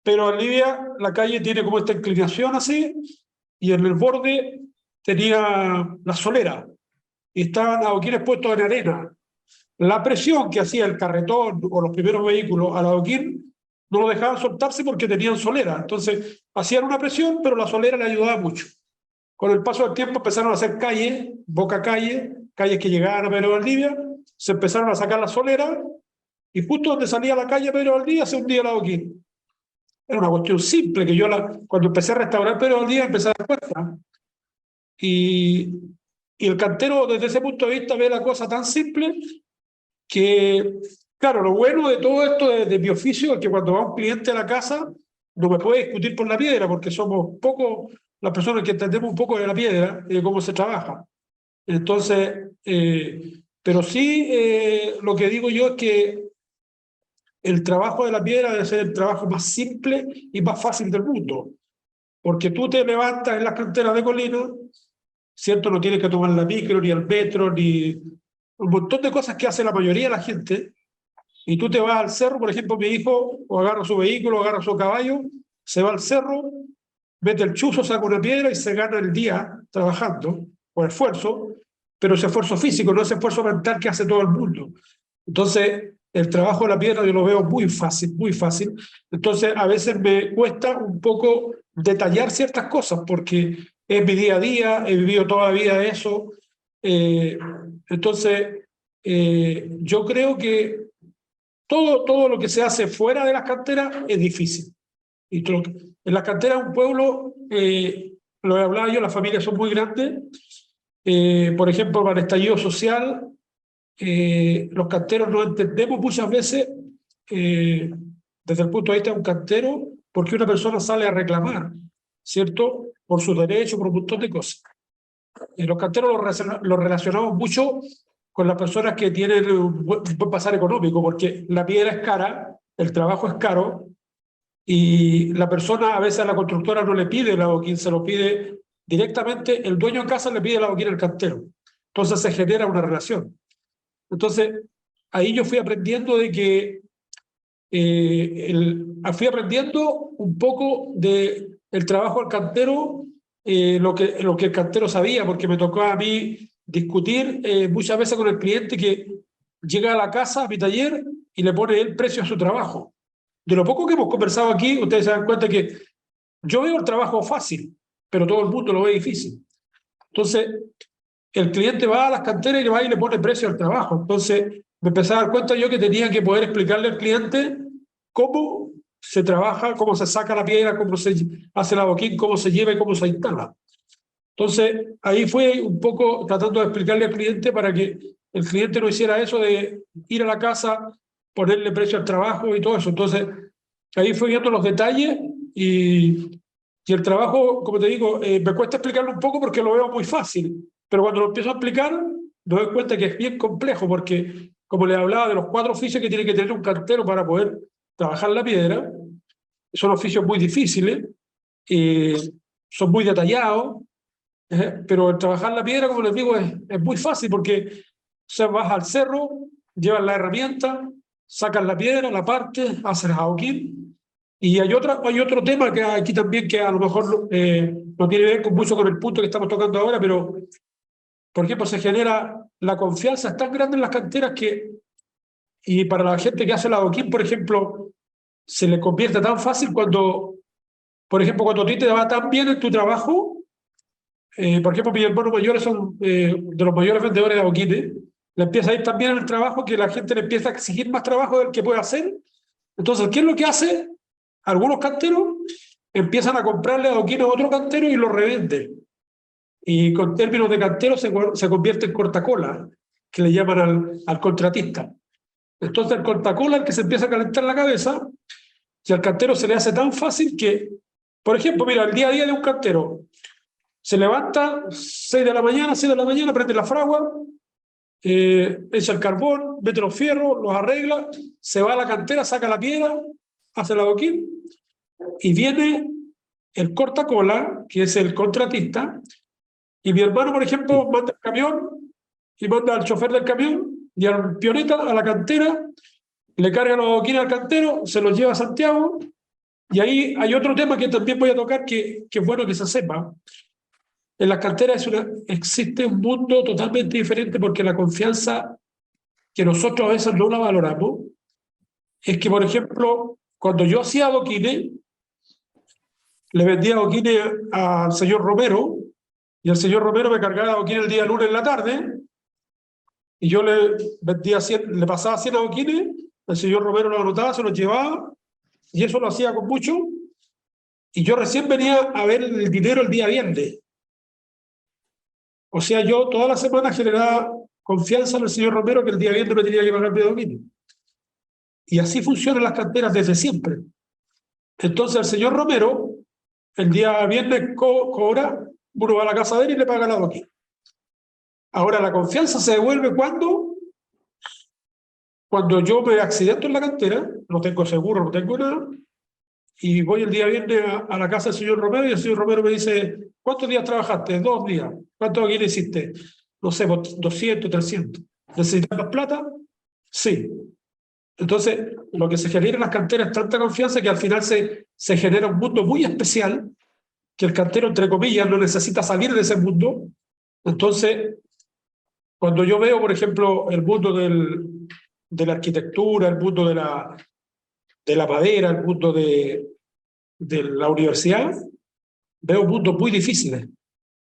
pero en Libia la calle tiene como esta inclinación así, y en el borde tenía la solera, y estaban adoquines puestos en arena. La presión que hacía el carretón o los primeros vehículos al adoquín no lo dejaban soltarse porque tenían solera. Entonces hacían una presión, pero la solera le ayudaba mucho. Con el paso del tiempo empezaron a hacer calles, boca calle, calles que llegaban a Pedro Valdivia, se empezaron a sacar la solera, y justo donde salía la calle Pedro Valdivia se hundía el adoquín. Era una cuestión simple que yo cuando empecé a restaurar Pedro Valdivia empecé a dar cuenta. Y el cantero desde ese punto de vista ve la cosa tan simple que, claro, lo bueno de todo esto de mi oficio es que cuando va un cliente a la casa no me puede discutir por la piedra porque somos pocos las personas que entendemos un poco de la piedra y de cómo se trabaja. Entonces, pero sí lo que digo yo es que el trabajo de la piedra debe ser el trabajo más simple y más fácil del mundo, porque tú te levantas en las canteras de Colina, ¿cierto? No tienes que tomar la micro, ni el metro, ni un montón de cosas que hace la mayoría de la gente, y tú te vas al cerro, por ejemplo, mi hijo o agarra su vehículo, o agarra su caballo, se va al cerro, mete el chuzo, saca una piedra y se gana el día trabajando, por esfuerzo, pero ese esfuerzo físico, no ese esfuerzo mental que hace todo el mundo. Entonces, el trabajo de la piedra yo lo veo muy fácil, muy fácil. Entonces, a veces me cuesta un poco detallar ciertas cosas, porque es mi día a día, he vivido toda la vida de eso. Entonces, yo creo que todo lo que se hace fuera de las canteras es difícil. Y en las canteras de un pueblo, lo he hablado yo, las familias son muy grandes. Por ejemplo, para el estallido social, los canteros no entendemos muchas veces, desde el punto de vista de un cantero, por qué una persona sale a reclamar, ¿cierto? Por sus derechos, por un montón de cosas. Los canteros los relacionamos mucho con las personas que tienen un buen pasar económico, porque la piedra es cara, el trabajo es caro, y la persona, a veces a la constructora no le pide el adoquín, se lo pide directamente, el dueño de casa le pide el adoquín al cantero. Entonces se genera una relación. Entonces, ahí yo fui aprendiendo de que fui aprendiendo un poco de el trabajo del cantero, lo que el cantero sabía, porque me tocó a mí discutir muchas veces con el cliente que llega a la casa, a mi taller, y le pone el precio a su trabajo. De lo poco que hemos conversado aquí, ustedes se dan cuenta que yo veo el trabajo fácil, pero todo el mundo lo ve difícil. Entonces, el cliente va a las canteras y le va y le pone precio al trabajo. Entonces, me empecé a dar cuenta yo que tenía que poder explicarle al cliente cómo se trabaja, cómo se saca la piedra, cómo se hace el adoquín, cómo se lleva y cómo se instala. Entonces, ahí fue un poco tratando de explicarle al cliente para que el cliente no hiciera eso de ir a la casa, ponerle precio al trabajo y todo eso. Entonces, ahí fui viendo los detalles y el trabajo, como te digo, me cuesta explicarlo un poco porque lo veo muy fácil, pero cuando lo empiezo a explicar, me doy cuenta que es bien complejo porque, como les hablaba de los 4 oficios que tiene que tener un cantero para poder trabajar la piedra, son oficios muy difíciles, son muy detallados, pero el trabajar la piedra, como les digo, es muy fácil porque vas al cerro, llevas la herramienta, sacas la piedra, la partes, haces el adoquín. Y hay otro tema que aquí también que a lo mejor no tiene que ver mucho con el punto que estamos tocando ahora, pero por ejemplo se genera la confianza, es tan grande en las canteras que, y para la gente que hace el adoquín, por ejemplo, se le convierte tan fácil cuando, por ejemplo, cuando a ti te va tan bien en tu trabajo, por ejemplo, mis hermanos mayores son de los mayores vendedores de adoquines, le empieza a ir tan bien en el trabajo que la gente le empieza a exigir más trabajo del que puede hacer. Entonces, ¿qué es lo que hace? Algunos canteros empiezan a comprarle adoquines a otro cantero y lo revenden. Y con términos de cantero se convierte en cortacola, que le llaman al contratista. Entonces el cortacola es el que se empieza a calentar la cabeza y al cantero se le hace tan fácil que, por ejemplo, mira, el día a día de un cantero se levanta 6 de la mañana, 6 de la mañana, prende la fragua, echa el carbón, mete los fierros, los arregla, se va a la cantera, saca la piedra, hace el adoquín y viene el cortacola, que es el contratista, y mi hermano, por ejemplo, manda el camión y manda al chofer del camión y al pioneta a la cantera, le carga los adoquines al cantero, se los lleva a Santiago Y ahí hay otro tema que también voy a tocar que es bueno que se sepa. En las canteras existe un mundo totalmente diferente porque la confianza que nosotros a veces no la valoramos es que, por ejemplo, cuando yo hacía adoquines, le vendía adoquines al señor Romero y el señor Romero me cargaba adoquines el día lunes en la tarde y yo le vendía 100, le pasaba 100 adoquines, el señor Romero lo anotaba, se los llevaba y eso lo hacía con mucho y yo recién venía a ver el dinero el día viernes. O sea, yo toda la semana generaba confianza en el señor Romero que el día viernes me tenía que pagar mi adoquines. Y así funcionan las canteras desde siempre. Entonces el señor Romero, el día viernes cobra, uno va a la casa de él y le paga el adoquín. Ahora la confianza se devuelve cuando yo me accidento en la cantera, no tengo seguro, no tengo nada, y voy el día viernes a la casa del señor Romero y el señor Romero me dice, ¿cuántos días trabajaste? 2 días. ¿Cuántos adoquines hiciste? No sé, 200, 300. ¿Necesitas más plata? Sí. Entonces, lo que se genera en las canteras es tanta confianza que al final se genera un mundo muy especial, que el cantero, entre comillas, no necesita salir de ese mundo. Entonces, cuando yo veo, por ejemplo, el mundo de la arquitectura, el mundo de la madera, el mundo de la universidad, veo mundos muy difíciles.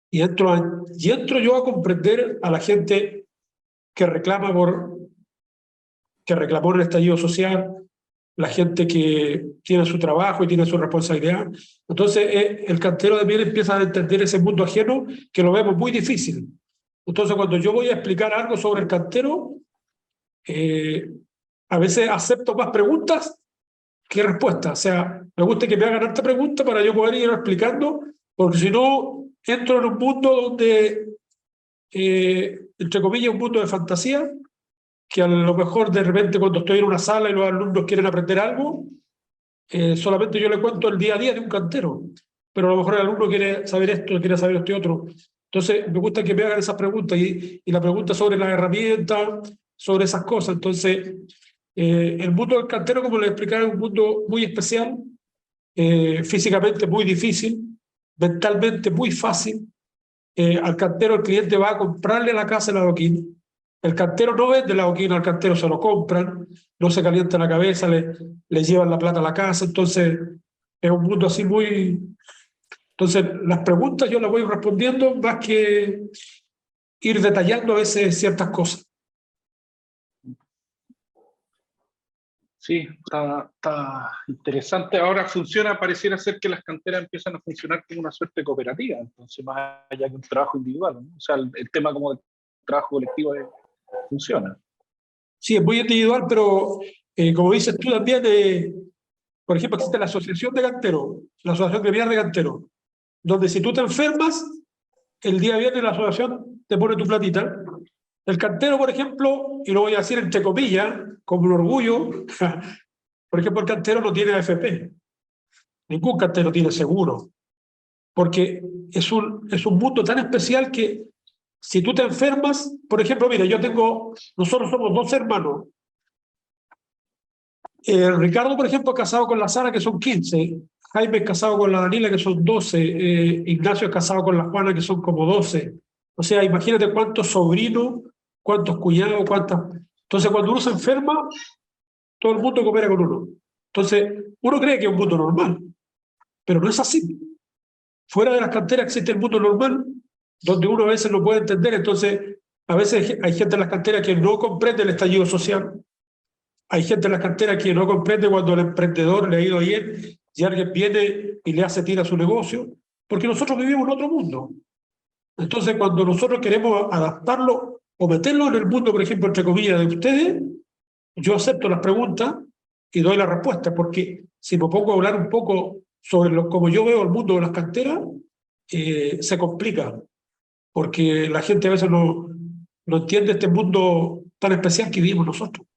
Y entro yo a comprender a la gente que reclamó el estallido social, la gente que tiene su trabajo y tiene su responsabilidad. Entonces, el cantero también empieza a entender ese mundo ajeno que lo vemos muy difícil. Entonces, cuando yo voy a explicar algo sobre el cantero, a veces acepto más preguntas que respuestas. O sea, me gusta que me hagan esta pregunta para yo poder ir explicando, porque si no, entro en un mundo donde, entre comillas, un mundo de fantasía, que a lo mejor de repente cuando estoy en una sala y los alumnos quieren aprender algo, solamente yo le cuento el día a día de un cantero, pero a lo mejor el alumno quiere saber esto, quiere saber esto y otro. Entonces, me gusta que me hagan esas preguntas y la pregunta sobre las herramientas, sobre esas cosas. Entonces, el mundo del cantero, como les explicaba, es un mundo muy especial, físicamente muy difícil, mentalmente muy fácil. Al cantero el cliente va a comprarle la casa el adoquín. El cantero no vende el adoquín, al cantero se lo compran, no se calienta la cabeza, le llevan la plata a la casa. Entonces, es un mundo así muy... Entonces, las preguntas yo las voy respondiendo más que ir detallando a veces ciertas cosas. Sí, está interesante. Ahora pareciera ser que las canteras empiezan a funcionar como una suerte de cooperativa, entonces más allá que un trabajo individual, ¿no? O sea, el tema como del trabajo colectivo funciona. Sí, es muy individual, pero como dices tú también, por ejemplo, existe la asociación de canteros, la asociación gremial de canteros, donde si tú te enfermas, el día viernes la asociación te pone tu platita. El cantero, por ejemplo, y lo voy a decir entre comillas, con orgullo, por ejemplo, el cantero no tiene AFP. Ningún cantero tiene seguro, porque es un mundo tan especial que si tú te enfermas, por ejemplo, mira, nosotros somos 2 hermanos. Ricardo, por ejemplo, es casado con la Sara, que son 15. Jaime es casado con la Daniela, que son 12. Ignacio es casado con la Juana, que son como 12. O sea, imagínate cuántos sobrinos, cuántos cuñados, cuántas... Entonces, cuando uno se enferma, todo el mundo coopera con uno. Entonces, uno cree que es un mundo normal, pero no es así. Fuera de las canteras existe el mundo normal, donde uno a veces no puede entender. Entonces, a veces hay gente en las canteras que no comprende el estallido social. Hay gente en las canteras que no comprende cuando el emprendedor le ha ido bien y alguien viene y le hace tira a su negocio, porque nosotros vivimos en otro mundo. Entonces, cuando nosotros queremos adaptarlo o meterlo en el mundo, por ejemplo, entre comillas, de ustedes, yo acepto las preguntas y doy la respuesta, porque si me pongo a hablar un poco sobre cómo yo veo el mundo de las canteras, se complica, porque la gente a veces no entiende este mundo tan especial que vivimos nosotros.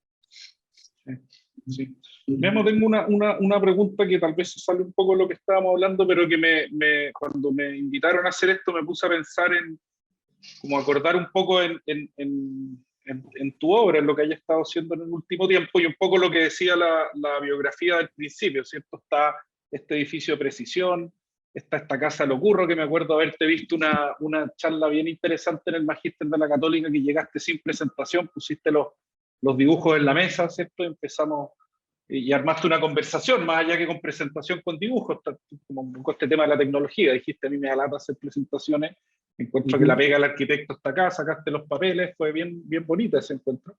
Sí. Memo, tengo una pregunta que tal vez sale un poco de lo que estábamos hablando, pero que cuando me invitaron a hacer esto me puse a pensar como acordar un poco en tu obra, en lo que hayas estado haciendo en el último tiempo y un poco lo que decía la biografía del principio, ¿cierto? Está este edificio de precisión, está esta casa Lo Curro, que me acuerdo haberte visto una charla bien interesante en el Magíster de la Católica, que llegaste sin presentación, pusiste los dibujos en la mesa, ¿cierto? Y empezamos y armaste una conversación, más allá que con presentación con dibujos, como con este tema de la tecnología. Dijiste, a mí me da lata hacer presentaciones, encuentro que la pega del arquitecto está acá, sacaste los papeles, fue bien bonita ese encuentro.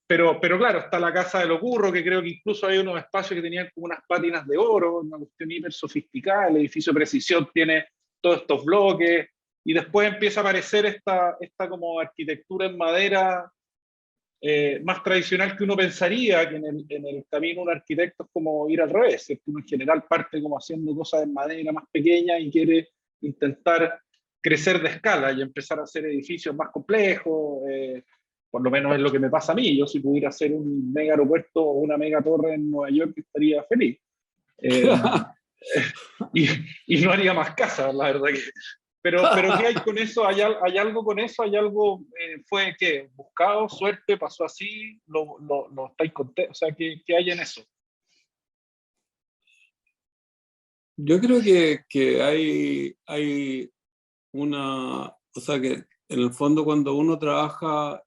Pero claro, está la casa de Lo Curro, que creo que incluso hay unos espacios que tenían como unas pátinas de oro, una cuestión hiper sofisticada. El edificio de precisión tiene todos estos bloques, y después empieza a aparecer esta como arquitectura en madera más tradicional que uno pensaría, que en el camino un arquitecto es como ir al revés, ¿cierto? Uno en general parte como haciendo cosas en madera más pequeñas y quiere intentar crecer de escala y empezar a hacer edificios más complejos. Por lo menos es lo que me pasa a mí. Yo, si pudiera hacer un mega aeropuerto o una mega torre en Nueva York, estaría feliz. Y no haría más casas, la verdad que. Pero ¿qué hay con eso? ¿Hay algo con eso? ¿Hay algo? ¿Fue qué? ¿Buscado? ¿Suerte? ¿Pasó así? ¿Lo estáis contentos? O sea, ¿qué hay en eso? Yo creo que hay una, o sea, que en el fondo cuando uno trabaja,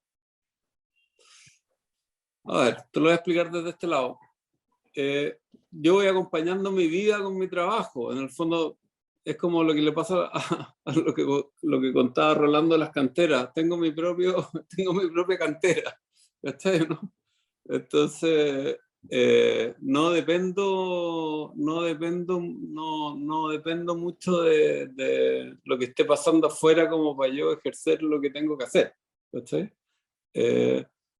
a ver, te lo voy a explicar desde este lado. Yo voy acompañando mi vida con mi trabajo. En el fondo es como lo que le pasa a lo que contaba Rolando de las canteras. Tengo mi propia cantera, ¿cachai? ¿No? Entonces, no dependo mucho de lo que esté pasando afuera como para yo ejercer lo que tengo que hacer, ¿cachai?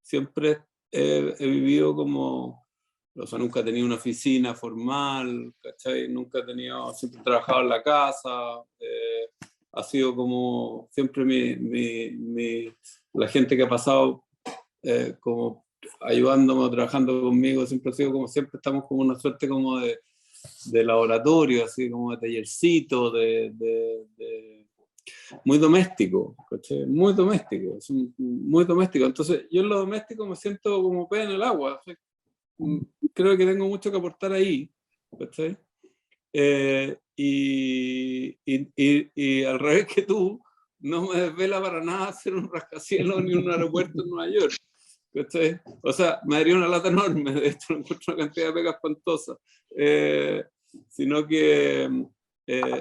Siempre he vivido como, o sea, nunca he tenido una oficina formal, ¿cachai? Nunca he tenido, siempre he trabajado en la casa, ha sido como siempre la gente que ha pasado como ayudándome o trabajando conmigo, siempre ha sido como, siempre estamos como una suerte como de laboratorio, así como de tallercito, muy doméstico, ¿cachai? Muy doméstico, muy doméstico. Entonces yo en lo doméstico me siento como pez en el agua, ¿sí? Creo que tengo mucho que aportar ahí, ¿cachai? Y al revés que tú, no me desvela para nada hacer un rascacielos ni un aeropuerto en Nueva York, ¿cachai? O sea, me daría una lata enorme, de esto, encuentro una cantidad de pegas espantosas, sino que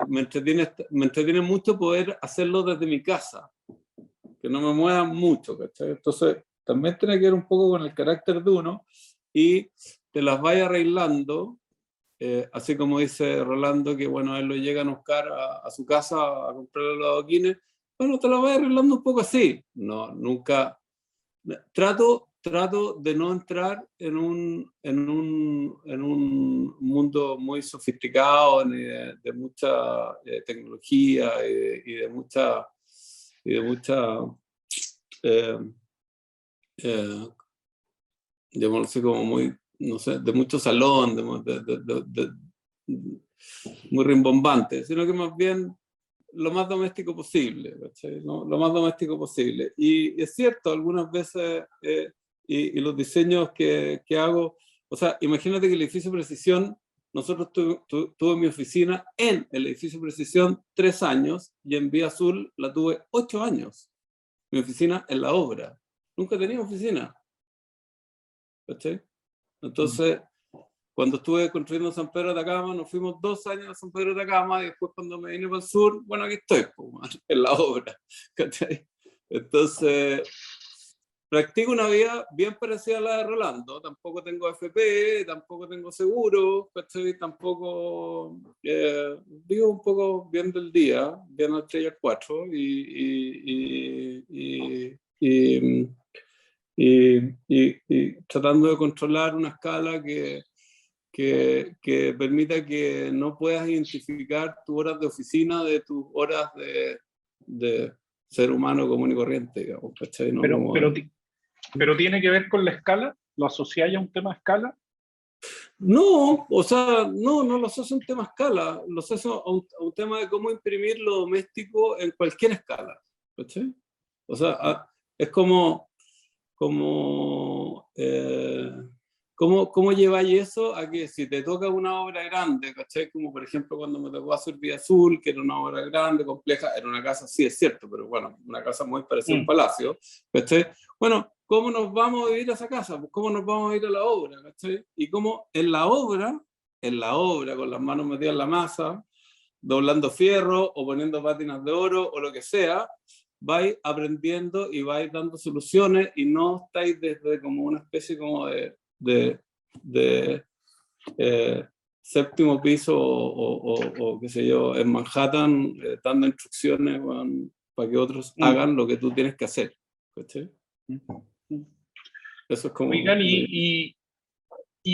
me entretiene mucho poder hacerlo desde mi casa, que no me muevan mucho, ¿cachai? Entonces, también tiene que ver un poco con el carácter de uno, y te las vaya arreglando, así como dice Rolando, que bueno, él lo llega a buscar a su casa a comprarle los adoquines, bueno, te las vaya arreglando un poco así. No, nunca, trato de no entrar en un mundo muy sofisticado, ni de mucha tecnología y de mucha digamos así como muy, no sé, de mucho salón, muy rimbombante, sino que más bien lo más doméstico posible, ¿cachai? ¿No? Lo más doméstico posible. Y es cierto, algunas veces, y los diseños que hago, o sea, imagínate que el edificio Precisión, nosotros tuve mi oficina en el edificio Precisión 3 años, y en Vía Azul la tuve 8 años. Mi oficina en la obra. Nunca tenía oficina, ¿cachai? Entonces, cuando estuve construyendo San Pedro de Atacama, nos fuimos 2 años a San Pedro de Atacama, y después cuando me vine para el sur, bueno, aquí estoy, en la obra, ¿cachai? Entonces, practico una vida bien parecida a la de Rolando. Tampoco tengo AFP, tampoco tengo seguro, ¿cachai? Tampoco vivo un poco bien del día, bien al 3 y al 4, y tratando de controlar una escala que permita que no puedas identificar tus horas de oficina de tus horas de ser humano común y corriente, digamos, ¿cachai? ¿No? Pero tiene que ver con la escala. ¿Lo asociáis a un tema de escala? No, o sea, no lo asocio a un tema de escala, lo asocio a un tema de cómo imprimir lo doméstico en cualquier escala, ¿cachai? O sea, es como ¿Cómo lleváis eso a que si te toca una obra grande, ¿cachai? Como por ejemplo cuando me tocó hacer Vía Azul, que era una obra grande, compleja, era una casa, sí es cierto, pero bueno, una casa muy parecida a un palacio, ¿cachai? Bueno, ¿cómo nos vamos a vivir a esa casa? Pues, ¿cómo nos vamos a ir a la obra, ¿cachai? Y cómo en la obra, con las manos metidas en la masa, doblando fierro o poniendo pátinas de oro o lo que sea, vais aprendiendo y vais dando soluciones y no estáis desde como una especie como de séptimo piso o qué sé yo, en Manhattan, dando instrucciones para que otros hagan lo que tú tienes que hacer. ¿Cachai? Eso es como... Oigan, y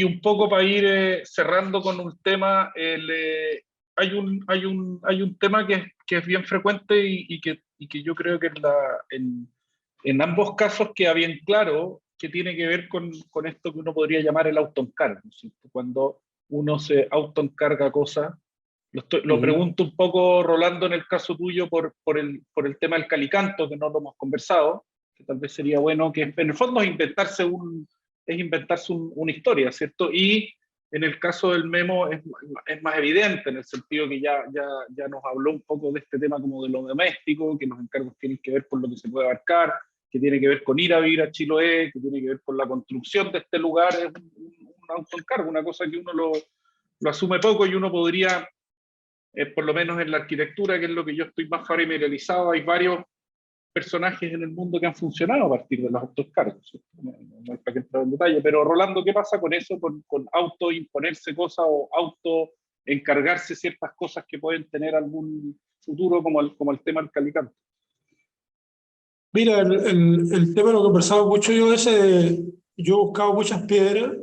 un poco para ir cerrando con un tema, hay un tema que es bien frecuente y que yo creo que en ambos casos queda bien claro, que tiene que ver con esto que uno podría llamar el autoencargo, ¿no es cierto? Cuando uno se autoencarga cosas. Lo pregunto un poco, Rolando, en el caso tuyo, por el tema del calicanto, que no lo hemos conversado, que tal vez sería bueno, que en el fondo es inventarse una historia, ¿cierto? Y en el caso del Memo es más evidente, en el sentido que ya nos habló un poco de este tema como de lo doméstico, que los encargos tienen que ver con lo que se puede abarcar, que tiene que ver con ir a vivir a Chiloé, que tiene que ver con la construcción de este lugar. Es un autoencargo, una cosa que uno lo asume poco, y uno podría, por lo menos en la arquitectura, que es lo que yo estoy más familiarizado, hay varios personajes en el mundo que han funcionado a partir de los autoencargos. No hay para qué entrar en detalle, pero Rolando, ¿qué pasa con eso, con autoimponerse cosas o autoencargarse ciertas cosas que pueden tener algún futuro, como el tema del calicanto? Mira, el tema lo que he conversado mucho yo yo he buscado muchas piedras,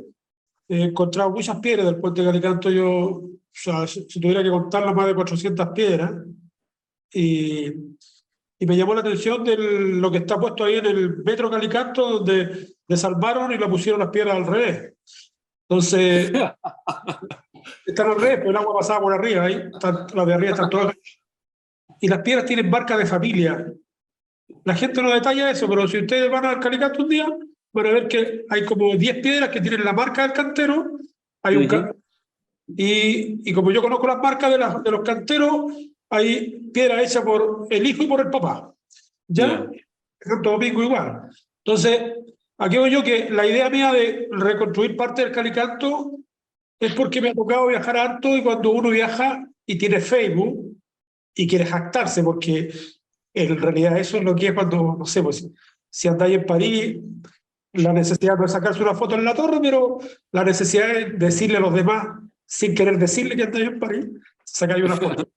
he encontrado muchas piedras del puente de Calicanto. Yo, o sea, si tuviera que contarlas, más de 400 piedras, y me llamó la atención lo que está puesto ahí en el metro Calicanto, donde desarmaron y la pusieron las piedras al revés. Entonces, están al revés, pues el agua pasaba por arriba, ahí las de arriba están todas. Y las piedras tienen marca de familia. La gente no detalla eso, pero si ustedes van al Calicanto un día, van a ver que hay como 10 piedras que tienen la marca del cantero. Hay y como yo conozco las marcas de los canteros, hay piedras hechas por el hijo y por el papá. ¿Ya? Santo Domingo igual. Entonces, aquí veo yo que la idea mía de reconstruir parte del Calicanto es porque me ha tocado viajar harto, y cuando uno viaja y tiene Facebook y quiere jactarse, porque en realidad eso es lo que es cuando, no sé, pues, si andáis en París, la necesidad no es sacarse una foto en la torre, pero la necesidad es decirle a los demás, sin querer decirle que andáis en París, sacáis una foto.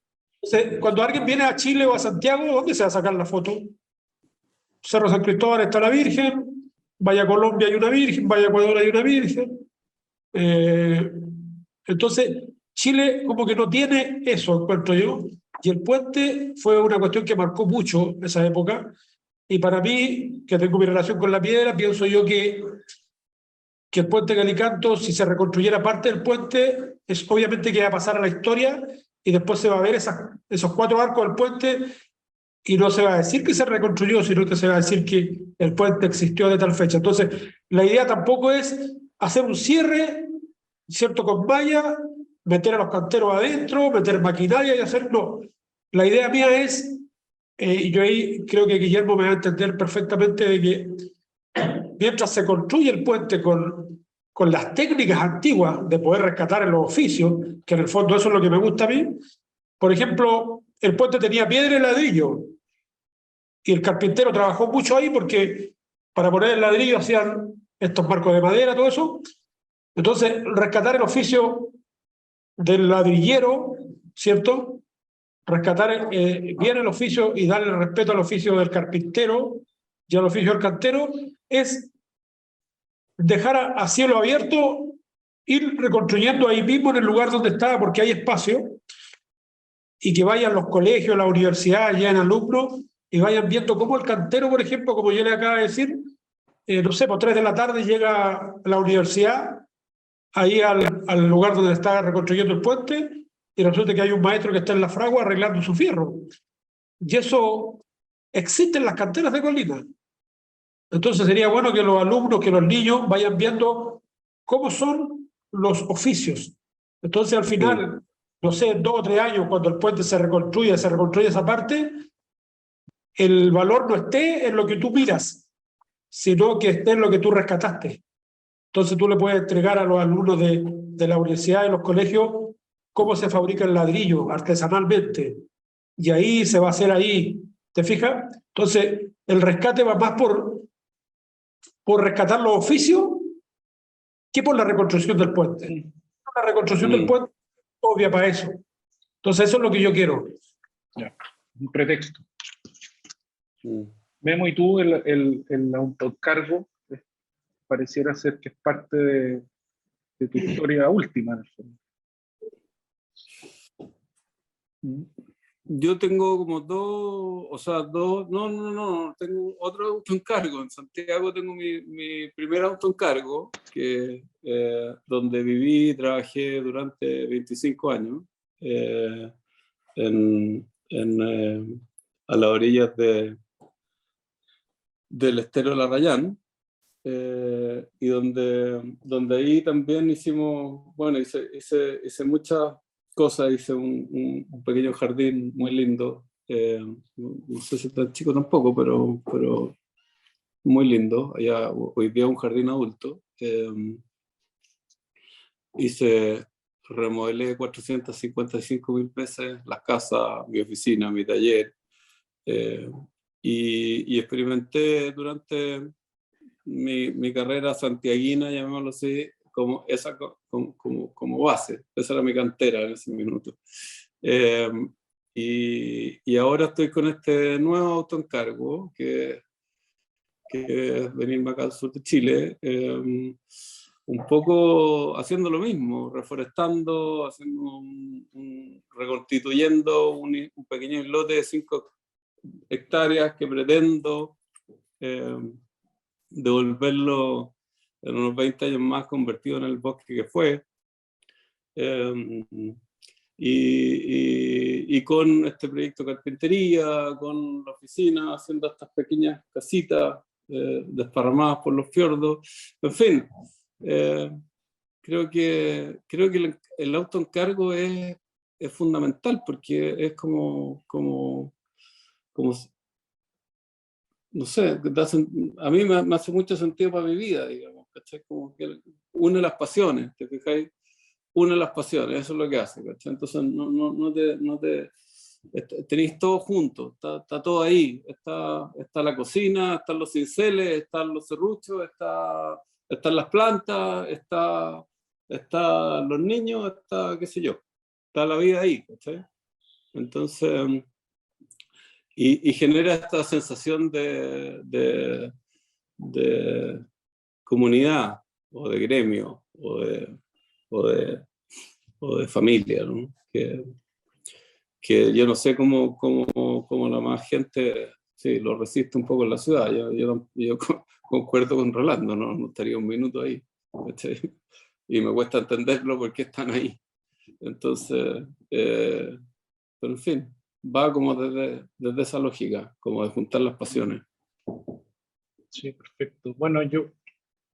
Entonces, cuando alguien viene a Chile o a Santiago, ¿dónde se va a sacar la foto? Cerro San Cristóbal está la Virgen, vaya a Colombia hay una Virgen, vaya a Ecuador hay una Virgen. Entonces, Chile como que no tiene eso, encuentro yo. Y el puente fue una cuestión que marcó mucho esa época. Y para mí, que tengo mi relación con la piedra, pienso yo que el puente de Calicanto, si se reconstruyera parte del puente, es obviamente que va a pasar a la historia, y después se va a ver esos 4 arcos del puente, y no se va a decir que se reconstruyó, sino que se va a decir que el puente existió de tal fecha. Entonces, la idea tampoco es hacer un cierre, ¿cierto?, con malla, meter a los canteros adentro, meter maquinaria y hacer... No, la idea mía es, y yo ahí creo que Guillermo me va a entender perfectamente, de que mientras se construye el puente con las técnicas antiguas de poder rescatar en los oficios, que en el fondo eso es lo que me gusta a mí. Por ejemplo, el puente tenía piedra y ladrillo, y el carpintero trabajó mucho ahí porque para poner el ladrillo hacían estos marcos de madera, todo eso. Entonces, rescatar el oficio del ladrillero, ¿cierto? Rescatar bien el oficio y darle respeto al oficio del carpintero y al oficio del cantero, es dejar a cielo abierto, ir reconstruyendo ahí mismo en el lugar donde estaba, porque hay espacio, y que vayan los colegios, la universidad, lleven alumnos y vayan viendo cómo el cantero, por ejemplo, como yo le acabo de decir, no sé, por 3 de la tarde llega a la universidad, ahí al lugar donde está reconstruyendo el puente, y resulta que hay un maestro que está en la fragua arreglando su fierro. Y eso existe en las canteras de Colina. Entonces sería bueno que los alumnos, que los niños vayan viendo cómo son los oficios. Entonces, al final, no sé, 2 o 3 años, cuando el puente se reconstruye esa parte, el valor no esté en lo que tú miras, sino que esté en lo que tú rescataste. Entonces tú le puedes entregar a los alumnos de la universidad y los colegios cómo se fabrica el ladrillo artesanalmente. Y ahí se va a hacer ahí. ¿Te fijas? Entonces, el rescate va más por rescatar los oficios que por la reconstrucción del puente. La reconstrucción del puente es obvia para eso. Entonces, eso es lo que yo quiero. Ya, un pretexto. Memo, ¿y tú el autoencargo? Pareciera ser que es parte de tu historia última, en el fondo. Yo tengo como tengo otro autoencargo. En Santiago tengo mi primer autoencargo, donde viví y trabajé durante 25 años, a las orillas del estero de Larrañán, y donde ahí también hicimos, bueno, hice muchas cosas, hice un pequeño jardín muy lindo, no sé si tan chico tampoco, pero muy lindo. Allá hoy día un jardín adulto. Remodelé 455.000 veces las casas, mi oficina, mi taller, y experimenté durante mi carrera santiaguina, llamémoslo así, como base. Esa era mi cantera en ese minuto. Y ahora estoy con este nuevo autoencargo, que es venirme acá al sur de Chile, un poco haciendo lo mismo, reforestando, reconstituyendo un pequeño islote de 5 hectáreas que pretendo devolverlo en unos 20 años más convertido en el bosque que fue. Y con este proyecto de carpintería, con la oficina, haciendo estas pequeñas casitas desparramadas por los fiordos. En fin, creo que el autoencargo es fundamental, porque es como no sé, a mí me hace mucho sentido para mi vida, digamos, ¿cachai? Como que une las pasiones, ¿te fijáis? Une las pasiones, eso es lo que hace, ¿cachai? Entonces tenéis todo junto, está todo ahí, está la cocina, están los cinceles, están los serruchos, están las plantas, están los niños, está qué sé yo, está la vida ahí, ¿cachai? Entonces, y genera esta sensación de comunidad, o de gremio, o de familia, ¿no? Que yo no sé cómo la más gente sí, lo resiste un poco en la ciudad. Yo concuerdo con Rolando, no estaría un minuto ahí, ¿cachai? Y me cuesta entenderlo porque están ahí. Entonces, pero en fin, va como desde esa lógica, como de juntar las pasiones. Sí, perfecto. Bueno, yo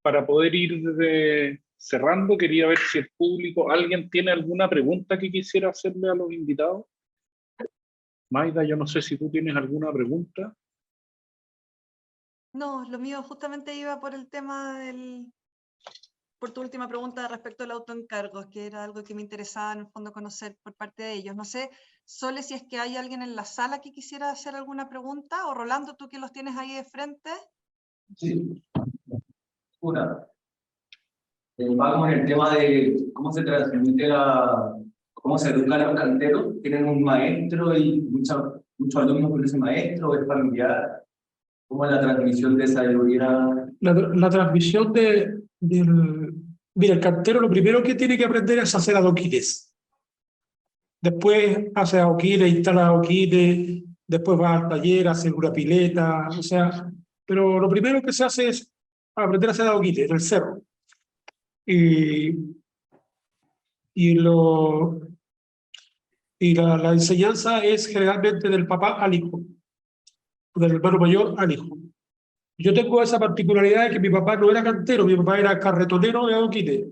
para poder ir cerrando, quería ver si el público, alguien tiene alguna pregunta que quisiera hacerle a los invitados. Maida, yo no sé si tú tienes alguna pregunta. No, lo mío justamente iba por el tema por tu última pregunta respecto al autoencargo, que era algo que me interesaba en el fondo conocer por parte de ellos. No sé, Sole, si es que hay alguien en la sala que quisiera hacer alguna pregunta, o Rolando, tú que los tienes ahí de frente. Sí, una. Vamos en el tema de cómo se transmite cómo se educan a los canteros. ¿Tienen un maestro y muchos alumnos con ese maestro? ¿Es familiar? ¿Cómo es la transmisión de sabiduría? La transmisión Mira, el cantero lo primero que tiene que aprender es hacer adoquines. Después hace adoquines, instala adoquines, después va al taller, hace una pileta, o sea, pero lo primero que se hace es aprender a hacer adoquines en el cerro. La enseñanza es generalmente del papá al hijo, del hermano mayor al hijo. yo tengo esa particularidad de que mi papá no era cantero, mi papá era carretonero de adoquines.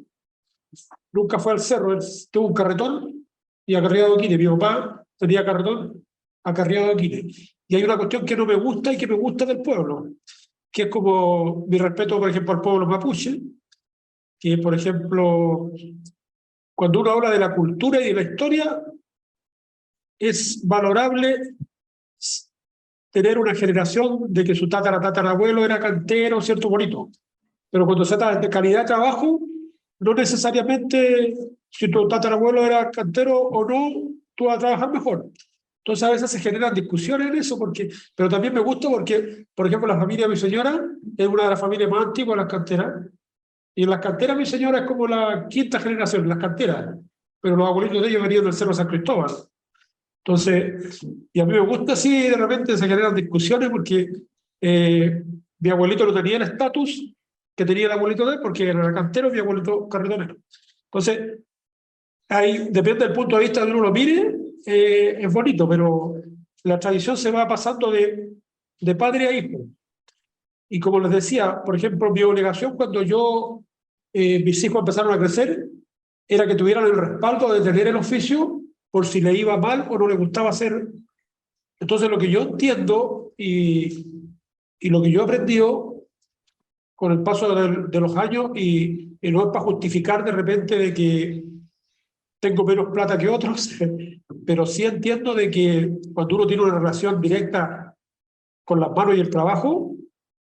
Nunca fue al cerro, él tuvo un carretón y acarreaba adoquines. Mi papá tenía carretón, acarreaba adoquines. Y hay una cuestión que no me gusta y que me gusta del pueblo, que es como mi respeto, por ejemplo, al pueblo mapuche, que, por ejemplo, cuando uno habla de la cultura y de la historia, es valorable tener una generación de que su tatarabuelo era cantero, cierto, bonito. Pero cuando se trata de calidad de trabajo, no necesariamente si tu tatarabuelo era cantero o no, tú vas a trabajar mejor. Entonces a veces se generan discusiones en eso, pero también me gusta porque, por ejemplo, la familia de mi señora es una de las familias más antiguas de las canteras. Y en las canteras mi señora es como la quinta generación, las canteras. Pero los abuelitos de ellos venían del Cerro San Cristóbal. Entonces, y a mí me gusta así, de repente se generan discusiones porque mi abuelito no tenía el estatus que tenía el abuelito de él, porque era cantero y mi abuelito carretonero. Entonces, ahí depende del punto de vista de uno lo mire, es bonito, pero la tradición se va pasando de padre a hijo. Y como les decía, por ejemplo, mi obligación cuando mis hijos empezaron a crecer, era que tuvieran el respaldo de tener el oficio por si le iba mal o no le gustaba hacer. Entonces, lo que yo entiendo y lo que yo he aprendido con el paso de los años, y no es para justificar de repente de que tengo menos plata que otros, pero sí entiendo de que cuando uno tiene una relación directa con las manos y el trabajo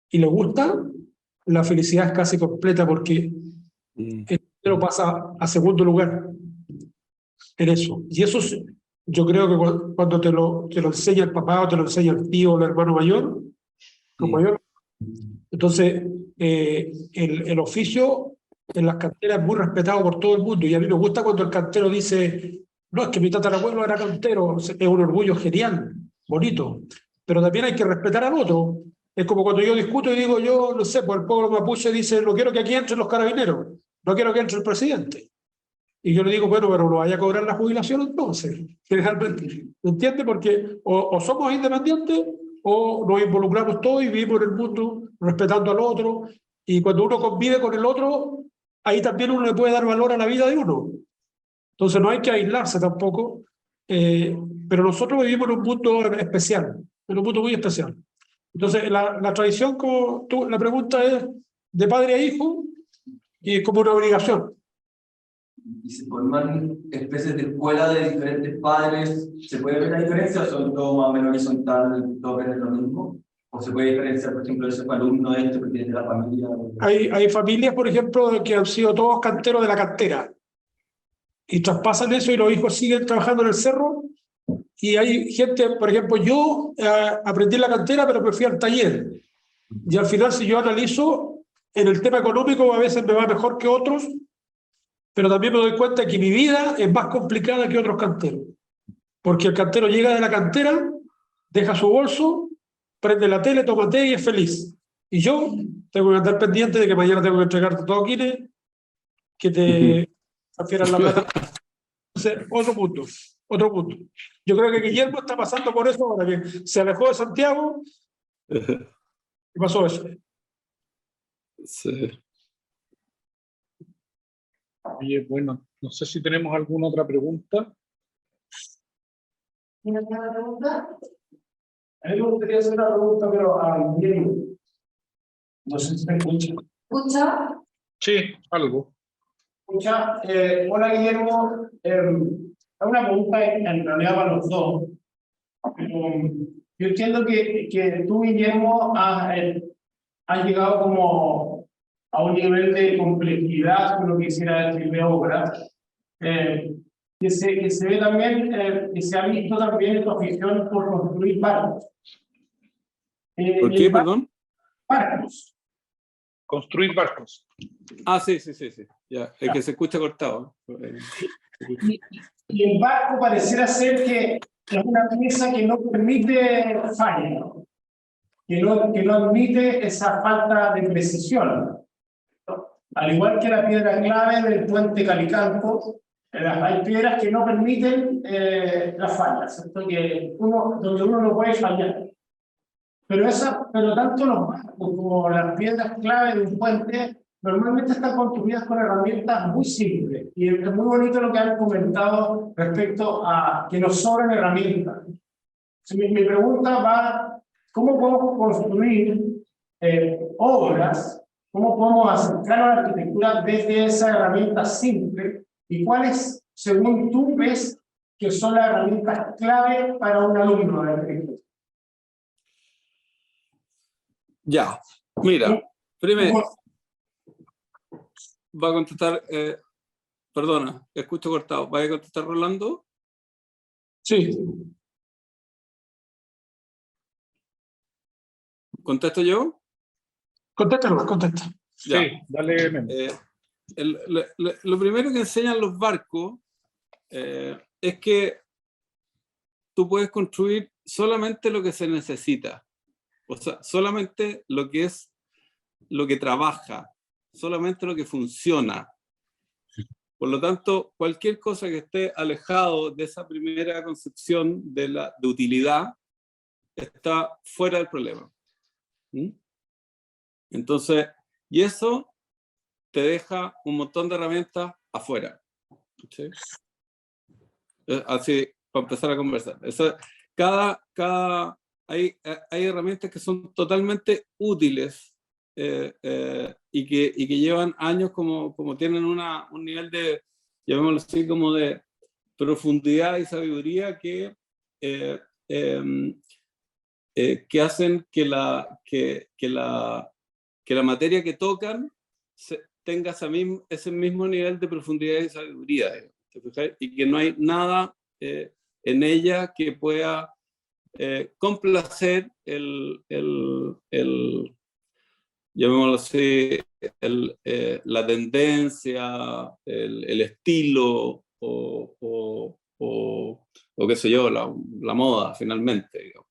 y le gusta, la felicidad es casi completa porque el dinero pasa a segundo lugar en eso. Y eso yo creo que cuando te lo enseña el papá o te lo enseña el tío o el hermano mayor, entonces el oficio en las canteras es muy respetado por todo el mundo. Y a mí me gusta cuando el cantero dice, no, es que mi tatarabuelo era cantero, es un orgullo genial, bonito. Pero también hay que respetar al otro. Es como cuando yo discuto y digo, yo no sé, pues el pueblo mapuche dice, no quiero que aquí entren los carabineros, no quiero que entre el presidente. Y yo le digo, bueno, pero no vaya a cobrar la jubilación entonces. Generalmente, ¿me entiende? Porque o somos independientes o nos involucramos todos y vivimos en el mundo respetando al otro. Y cuando uno convive con el otro, ahí también uno le puede dar valor a la vida de uno. Entonces no hay que aislarse tampoco. Pero nosotros vivimos en un mundo especial, en un mundo muy especial. Entonces la tradición, como la pregunta es de padre a hijo y es como una obligación. ¿Y se forman especies de escuela de diferentes padres? ¿Se puede ver la diferencia o son todos más o menos horizontal, todos ven lo mismo? ¿O se puede diferenciar, por ejemplo, ese alumno de esto que tiene de la familia? Hay familias, por ejemplo, que han sido todos canteros de la cantera y traspasan eso y los hijos siguen trabajando en el cerro. Y hay gente, por ejemplo, yo aprendí en la cantera, pero me fui al taller. Y al final, si yo analizo, en el tema económico a veces me va mejor que otros, pero también me doy cuenta que mi vida es más complicada que otros canteros. Porque el cantero llega de la cantera, deja su bolso, prende la tele, toma té y es feliz. Y yo tengo que andar pendiente de que mañana tengo que entregarte todo Guinness, que te transfieran la plata. Entonces, otro punto, otro punto. Yo creo que Guillermo está pasando por eso ahora, que se alejó de Santiago y pasó eso. Sí. Oye, bueno, no sé si tenemos alguna otra pregunta. ¿Tiene alguna pregunta? A mí me gustaría hacer una pregunta, pero a Guillermo. No sé si me escucha. ¿Escucha? Sí, algo. Escucha, hola Guillermo. Hay una pregunta en realidad para los dos. Yo entiendo que tú, Guillermo, has llegado como a un nivel de complejidad, como lo quisiera decir, de obra, que se ve también, que se ha visto también en tu afición por construir barcos. ¿Por qué, perdón? Barcos. Construir barcos. Ah, sí. Ya, es que se escucha cortado. Y el barco pareciera ser que es una pieza que no permite fallo, ¿no? que no admite esa falta de precisión, ¿no? Al igual que la piedra clave del puente Calicanto, hay piedras que no permiten las fallas, ¿cierto? Donde uno no puede fallar. pero tanto los barcos como las piedras clave de un puente normalmente están construidas con herramientas muy simples. Y es muy bonito lo que han comentado respecto a que nos sobran herramientas. Mi pregunta va, ¿cómo podemos construir obras? ¿Cómo podemos acercar a la arquitectura desde esa herramienta simple? ¿Y cuáles, según tú, ves que son las herramientas clave para un alumno de arquitectura? Ya, mira, primero va a contestar, perdona, escucho cortado, ¿va a contestar Rolando? Sí. ¿Contesto yo? Contéstalo, contesta. Ya. Sí, dale. Lo primero que enseñan los barcos es que tú puedes construir solamente lo que se necesita. O sea, solamente lo que es lo que trabaja, solamente lo que funciona. Por lo tanto, cualquier cosa que esté alejado de esa primera concepción de utilidad está fuera del problema. ¿Mm? Entonces, y eso te deja un montón de herramientas afuera. ¿Sí? Así, para empezar a conversar. Eso, hay herramientas que son totalmente útiles y que llevan años como tienen un nivel de, llamémoslo así, como de profundidad y sabiduría que hacen que la materia que tocan tenga ese mismo nivel de profundidad y sabiduría, y que no hay nada en ella que pueda complacer llamémoslo así, la tendencia, el estilo o qué sé yo, la moda finalmente, digamos.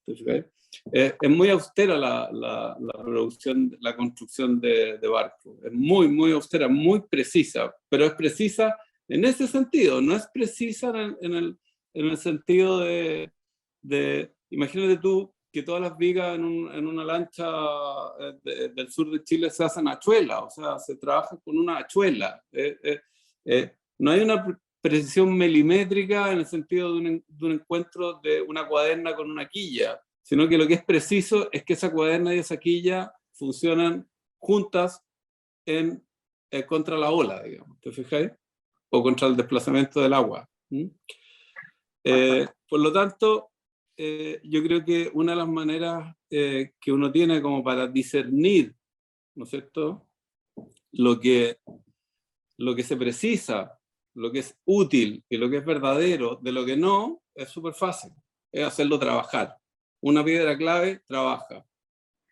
Es muy austera la producción, la construcción de barcos. Es muy, muy austera, muy precisa, pero es precisa en ese sentido, no es precisa en el sentido de, imagínate tú que todas las vigas en una lancha del sur de Chile se hacen hachuelas, o sea, se trabaja con una hachuela. No hay una precisión milimétrica en el sentido de un encuentro de una cuaderna con una quilla, sino que lo que es preciso es que esa cuaderna y esa quilla funcionan juntas contra la ola, digamos, ¿te fijáis? O contra el desplazamiento del agua. Por lo tanto, yo creo que una de las maneras que uno tiene como para discernir, ¿no es cierto?, lo que se precisa, lo que es útil y lo que es verdadero de lo que no, es súper fácil, es hacerlo trabajar. Una piedra clave trabaja,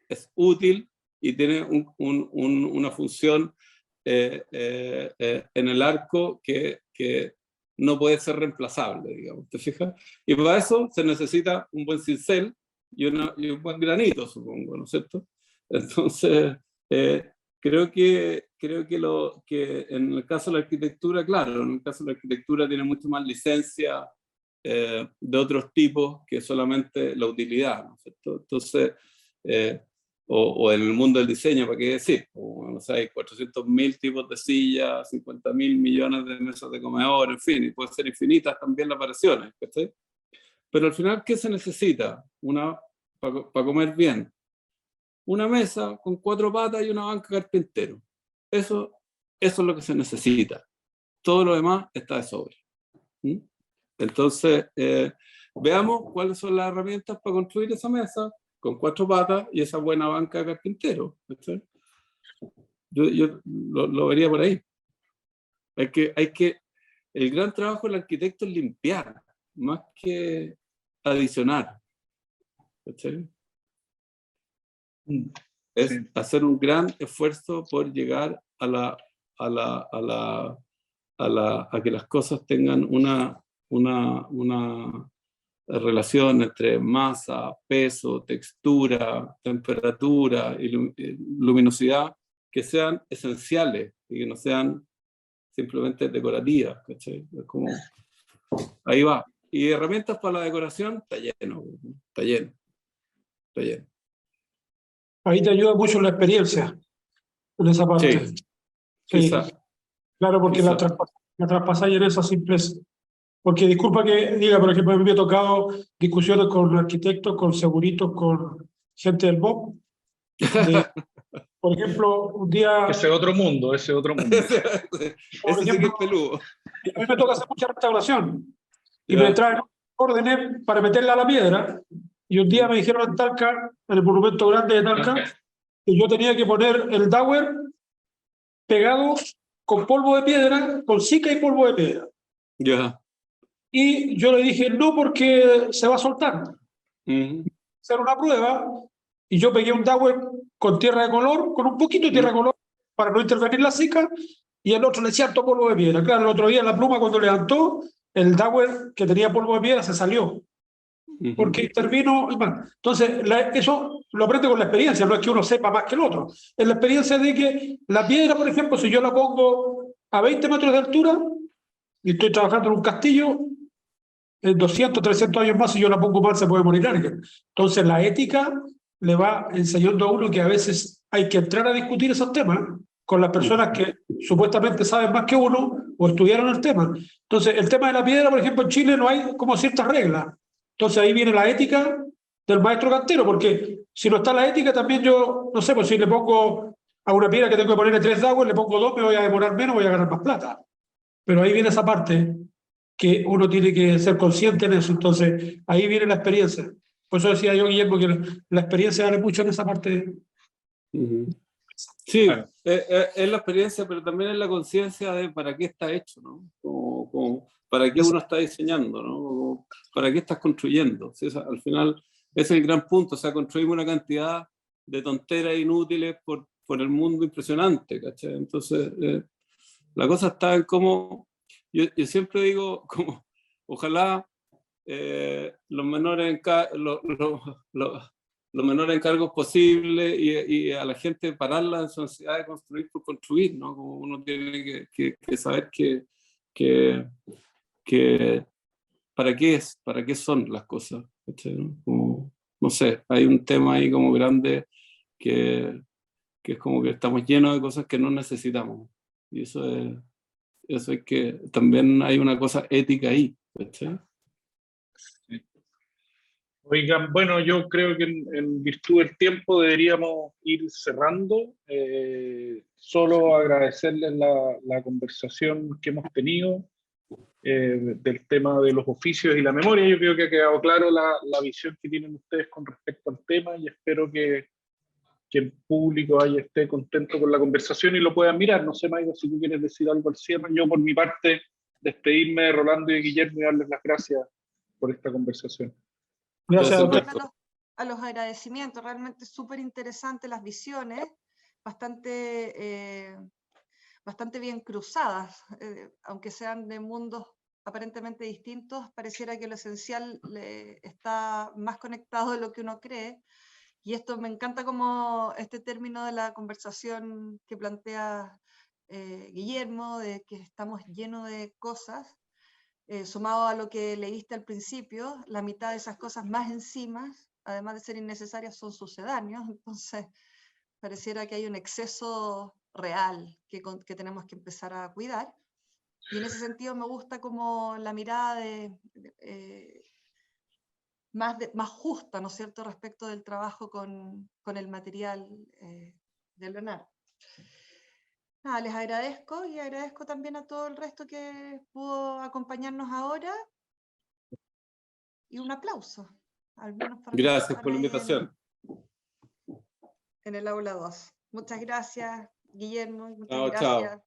es útil y tiene una función en el arco que no puede ser reemplazable, digamos, ¿te fijas? Y para eso se necesita un buen cincel y un buen granito, supongo, ¿no es cierto? Entonces, creo que en el caso de la arquitectura, claro, en el caso de la arquitectura tiene mucho más licencia de otros tipos que solamente la utilidad, ¿no es cierto? Entonces, o en el mundo del diseño, ¿para qué decir? No sé, hay 400.000 tipos de sillas, 50.000 millones de mesas de comedor, en fin, y pueden ser infinitas también las variaciones, ¿sí? Pero al final, ¿qué se necesita para comer bien? Una mesa con 4 patas y una banca carpintero. Eso es lo que se necesita. Todo lo demás está de sobra. ¿Mm? Entonces, veamos cuáles son las herramientas para construir esa mesa con 4 patas y esa buena banca de carpintero. ¿Sí? Yo lo vería por ahí. El gran trabajo del arquitecto es limpiar, más que adicionar. ¿Sí? Es hacer un gran esfuerzo por llegar a que las cosas tengan una relación entre masa, peso, textura, temperatura y luminosidad que sean esenciales y que no sean simplemente decorativas, ¿cachai? Es como, ahí va. Y herramientas para la decoración, está lleno, está lleno, está lleno. ahí te ayuda mucho la experiencia en esa parte. Sí, Sí, quizá, claro, porque quizá. la traspasáis en esa simpleza. Porque disculpa que diga, por ejemplo, a mí me ha tocado discusiones con arquitectos, con seguritos, con gente del BOP. Por ejemplo, un día, Ese otro mundo, ese otro mundo. por Ese sí que ejemplo, es peludo. a mí me toca hacer mucha restauración y me Ya. traen órdenes para meterla a la piedra. Y un día me dijeron en Talca, en el monumento grande de Talca, que yo tenía que poner el Dower pegado con polvo de piedra, con cica y polvo de piedra. Ya. Y yo le dije, no, porque se va a soltar. Ujú, Hacer una prueba y yo pegué un Dower con tierra de color, con un poquito de tierra de color para no intervenir la cica, y el otro le eché harto polvo de piedra. Claro, el otro día la pluma cuando levantó, el Dower que tenía polvo de piedra se salió, ujú. porque intervino. Entonces, eso lo aprende con la experiencia, no es que uno sepa más que el otro. Es la experiencia de que la piedra, por ejemplo, si yo la pongo a 20 metros de altura y estoy trabajando en un castillo, en 200, 300 años más, si yo la pongo mal, se puede morir alguien. Entonces, la ética le va enseñando a uno que a veces hay que entrar a discutir esos temas con las personas que supuestamente saben más que uno o estudiaron el tema. Entonces, el tema de la piedra, por ejemplo, en Chile no hay como ciertas reglas. Entonces, ahí viene la ética del maestro cantero, porque si no está la ética, también yo, no sé, pues si le pongo a una piedra que tengo que ponerle 3 de le pongo 2, me voy a demorar menos, voy a ganar más plata. Pero ahí viene esa parte que uno tiene que ser consciente en eso. Entonces, ahí viene la experiencia. Por eso decía yo, Guillermo, que la experiencia vale mucho en esa parte. Ujú. Sí, Claro. es la experiencia, pero también es la conciencia de para qué está hecho, ¿no? Para qué uno está diseñando, ¿no? Para qué estás construyendo. ¿Sí? O sea, al final, ese es el gran punto. O sea, construimos una cantidad de tonteras inútiles por el mundo impresionante, ¿cachai? Entonces, la cosa está en cómo, yo siempre digo, como, ojalá los menores los menores encargos posibles y a la gente pararla en su ansiedad de construir por construir, ¿no? Como uno tiene que saber que, que para qué son las cosas, ¿cachai? ¿No? Como, no sé, hay un tema ahí como grande que es como que estamos llenos de cosas que no necesitamos. Y eso es que también hay una cosa ética ahí, ¿cachai? Oigan, bueno, yo creo que en virtud del tiempo deberíamos ir cerrando. Solo agradecerles la conversación que hemos tenido del tema de los oficios y la memoria. Yo creo que ha quedado claro la visión que tienen ustedes con respecto al tema y espero que el público esté contento con la conversación y lo puedan mirar. No sé, Maigo, si tú quieres decir algo al cierre. Yo, por mi parte, despedirme de Rolando y de Guillermo y darles las gracias por esta conversación. Gracias a usted. Alberto. A los agradecimientos, realmente súper interesantes las visiones, bastante bien cruzadas, aunque sean de mundos aparentemente distintos, pareciera que lo esencial está más conectado de lo que uno cree. Y esto me encanta como este término de la conversación que plantea Guillermo, de que estamos llenos de cosas, sumado a lo que leíste al principio, la mitad de esas cosas más encima, además de ser innecesarias, son sucedáneos, entonces pareciera que hay un exceso real que tenemos que empezar a cuidar. Y en ese sentido me gusta como la mirada más justa, ¿no es cierto?, respecto del trabajo con el material de Leonardo. Nada, les agradezco y agradezco también a todo el resto que pudo acompañarnos ahora. Y un aplauso, al menos para los que Gracias están por la ahí invitación. en el aula 2. Muchas gracias, Guillermo, muchas Chao, chao. gracias.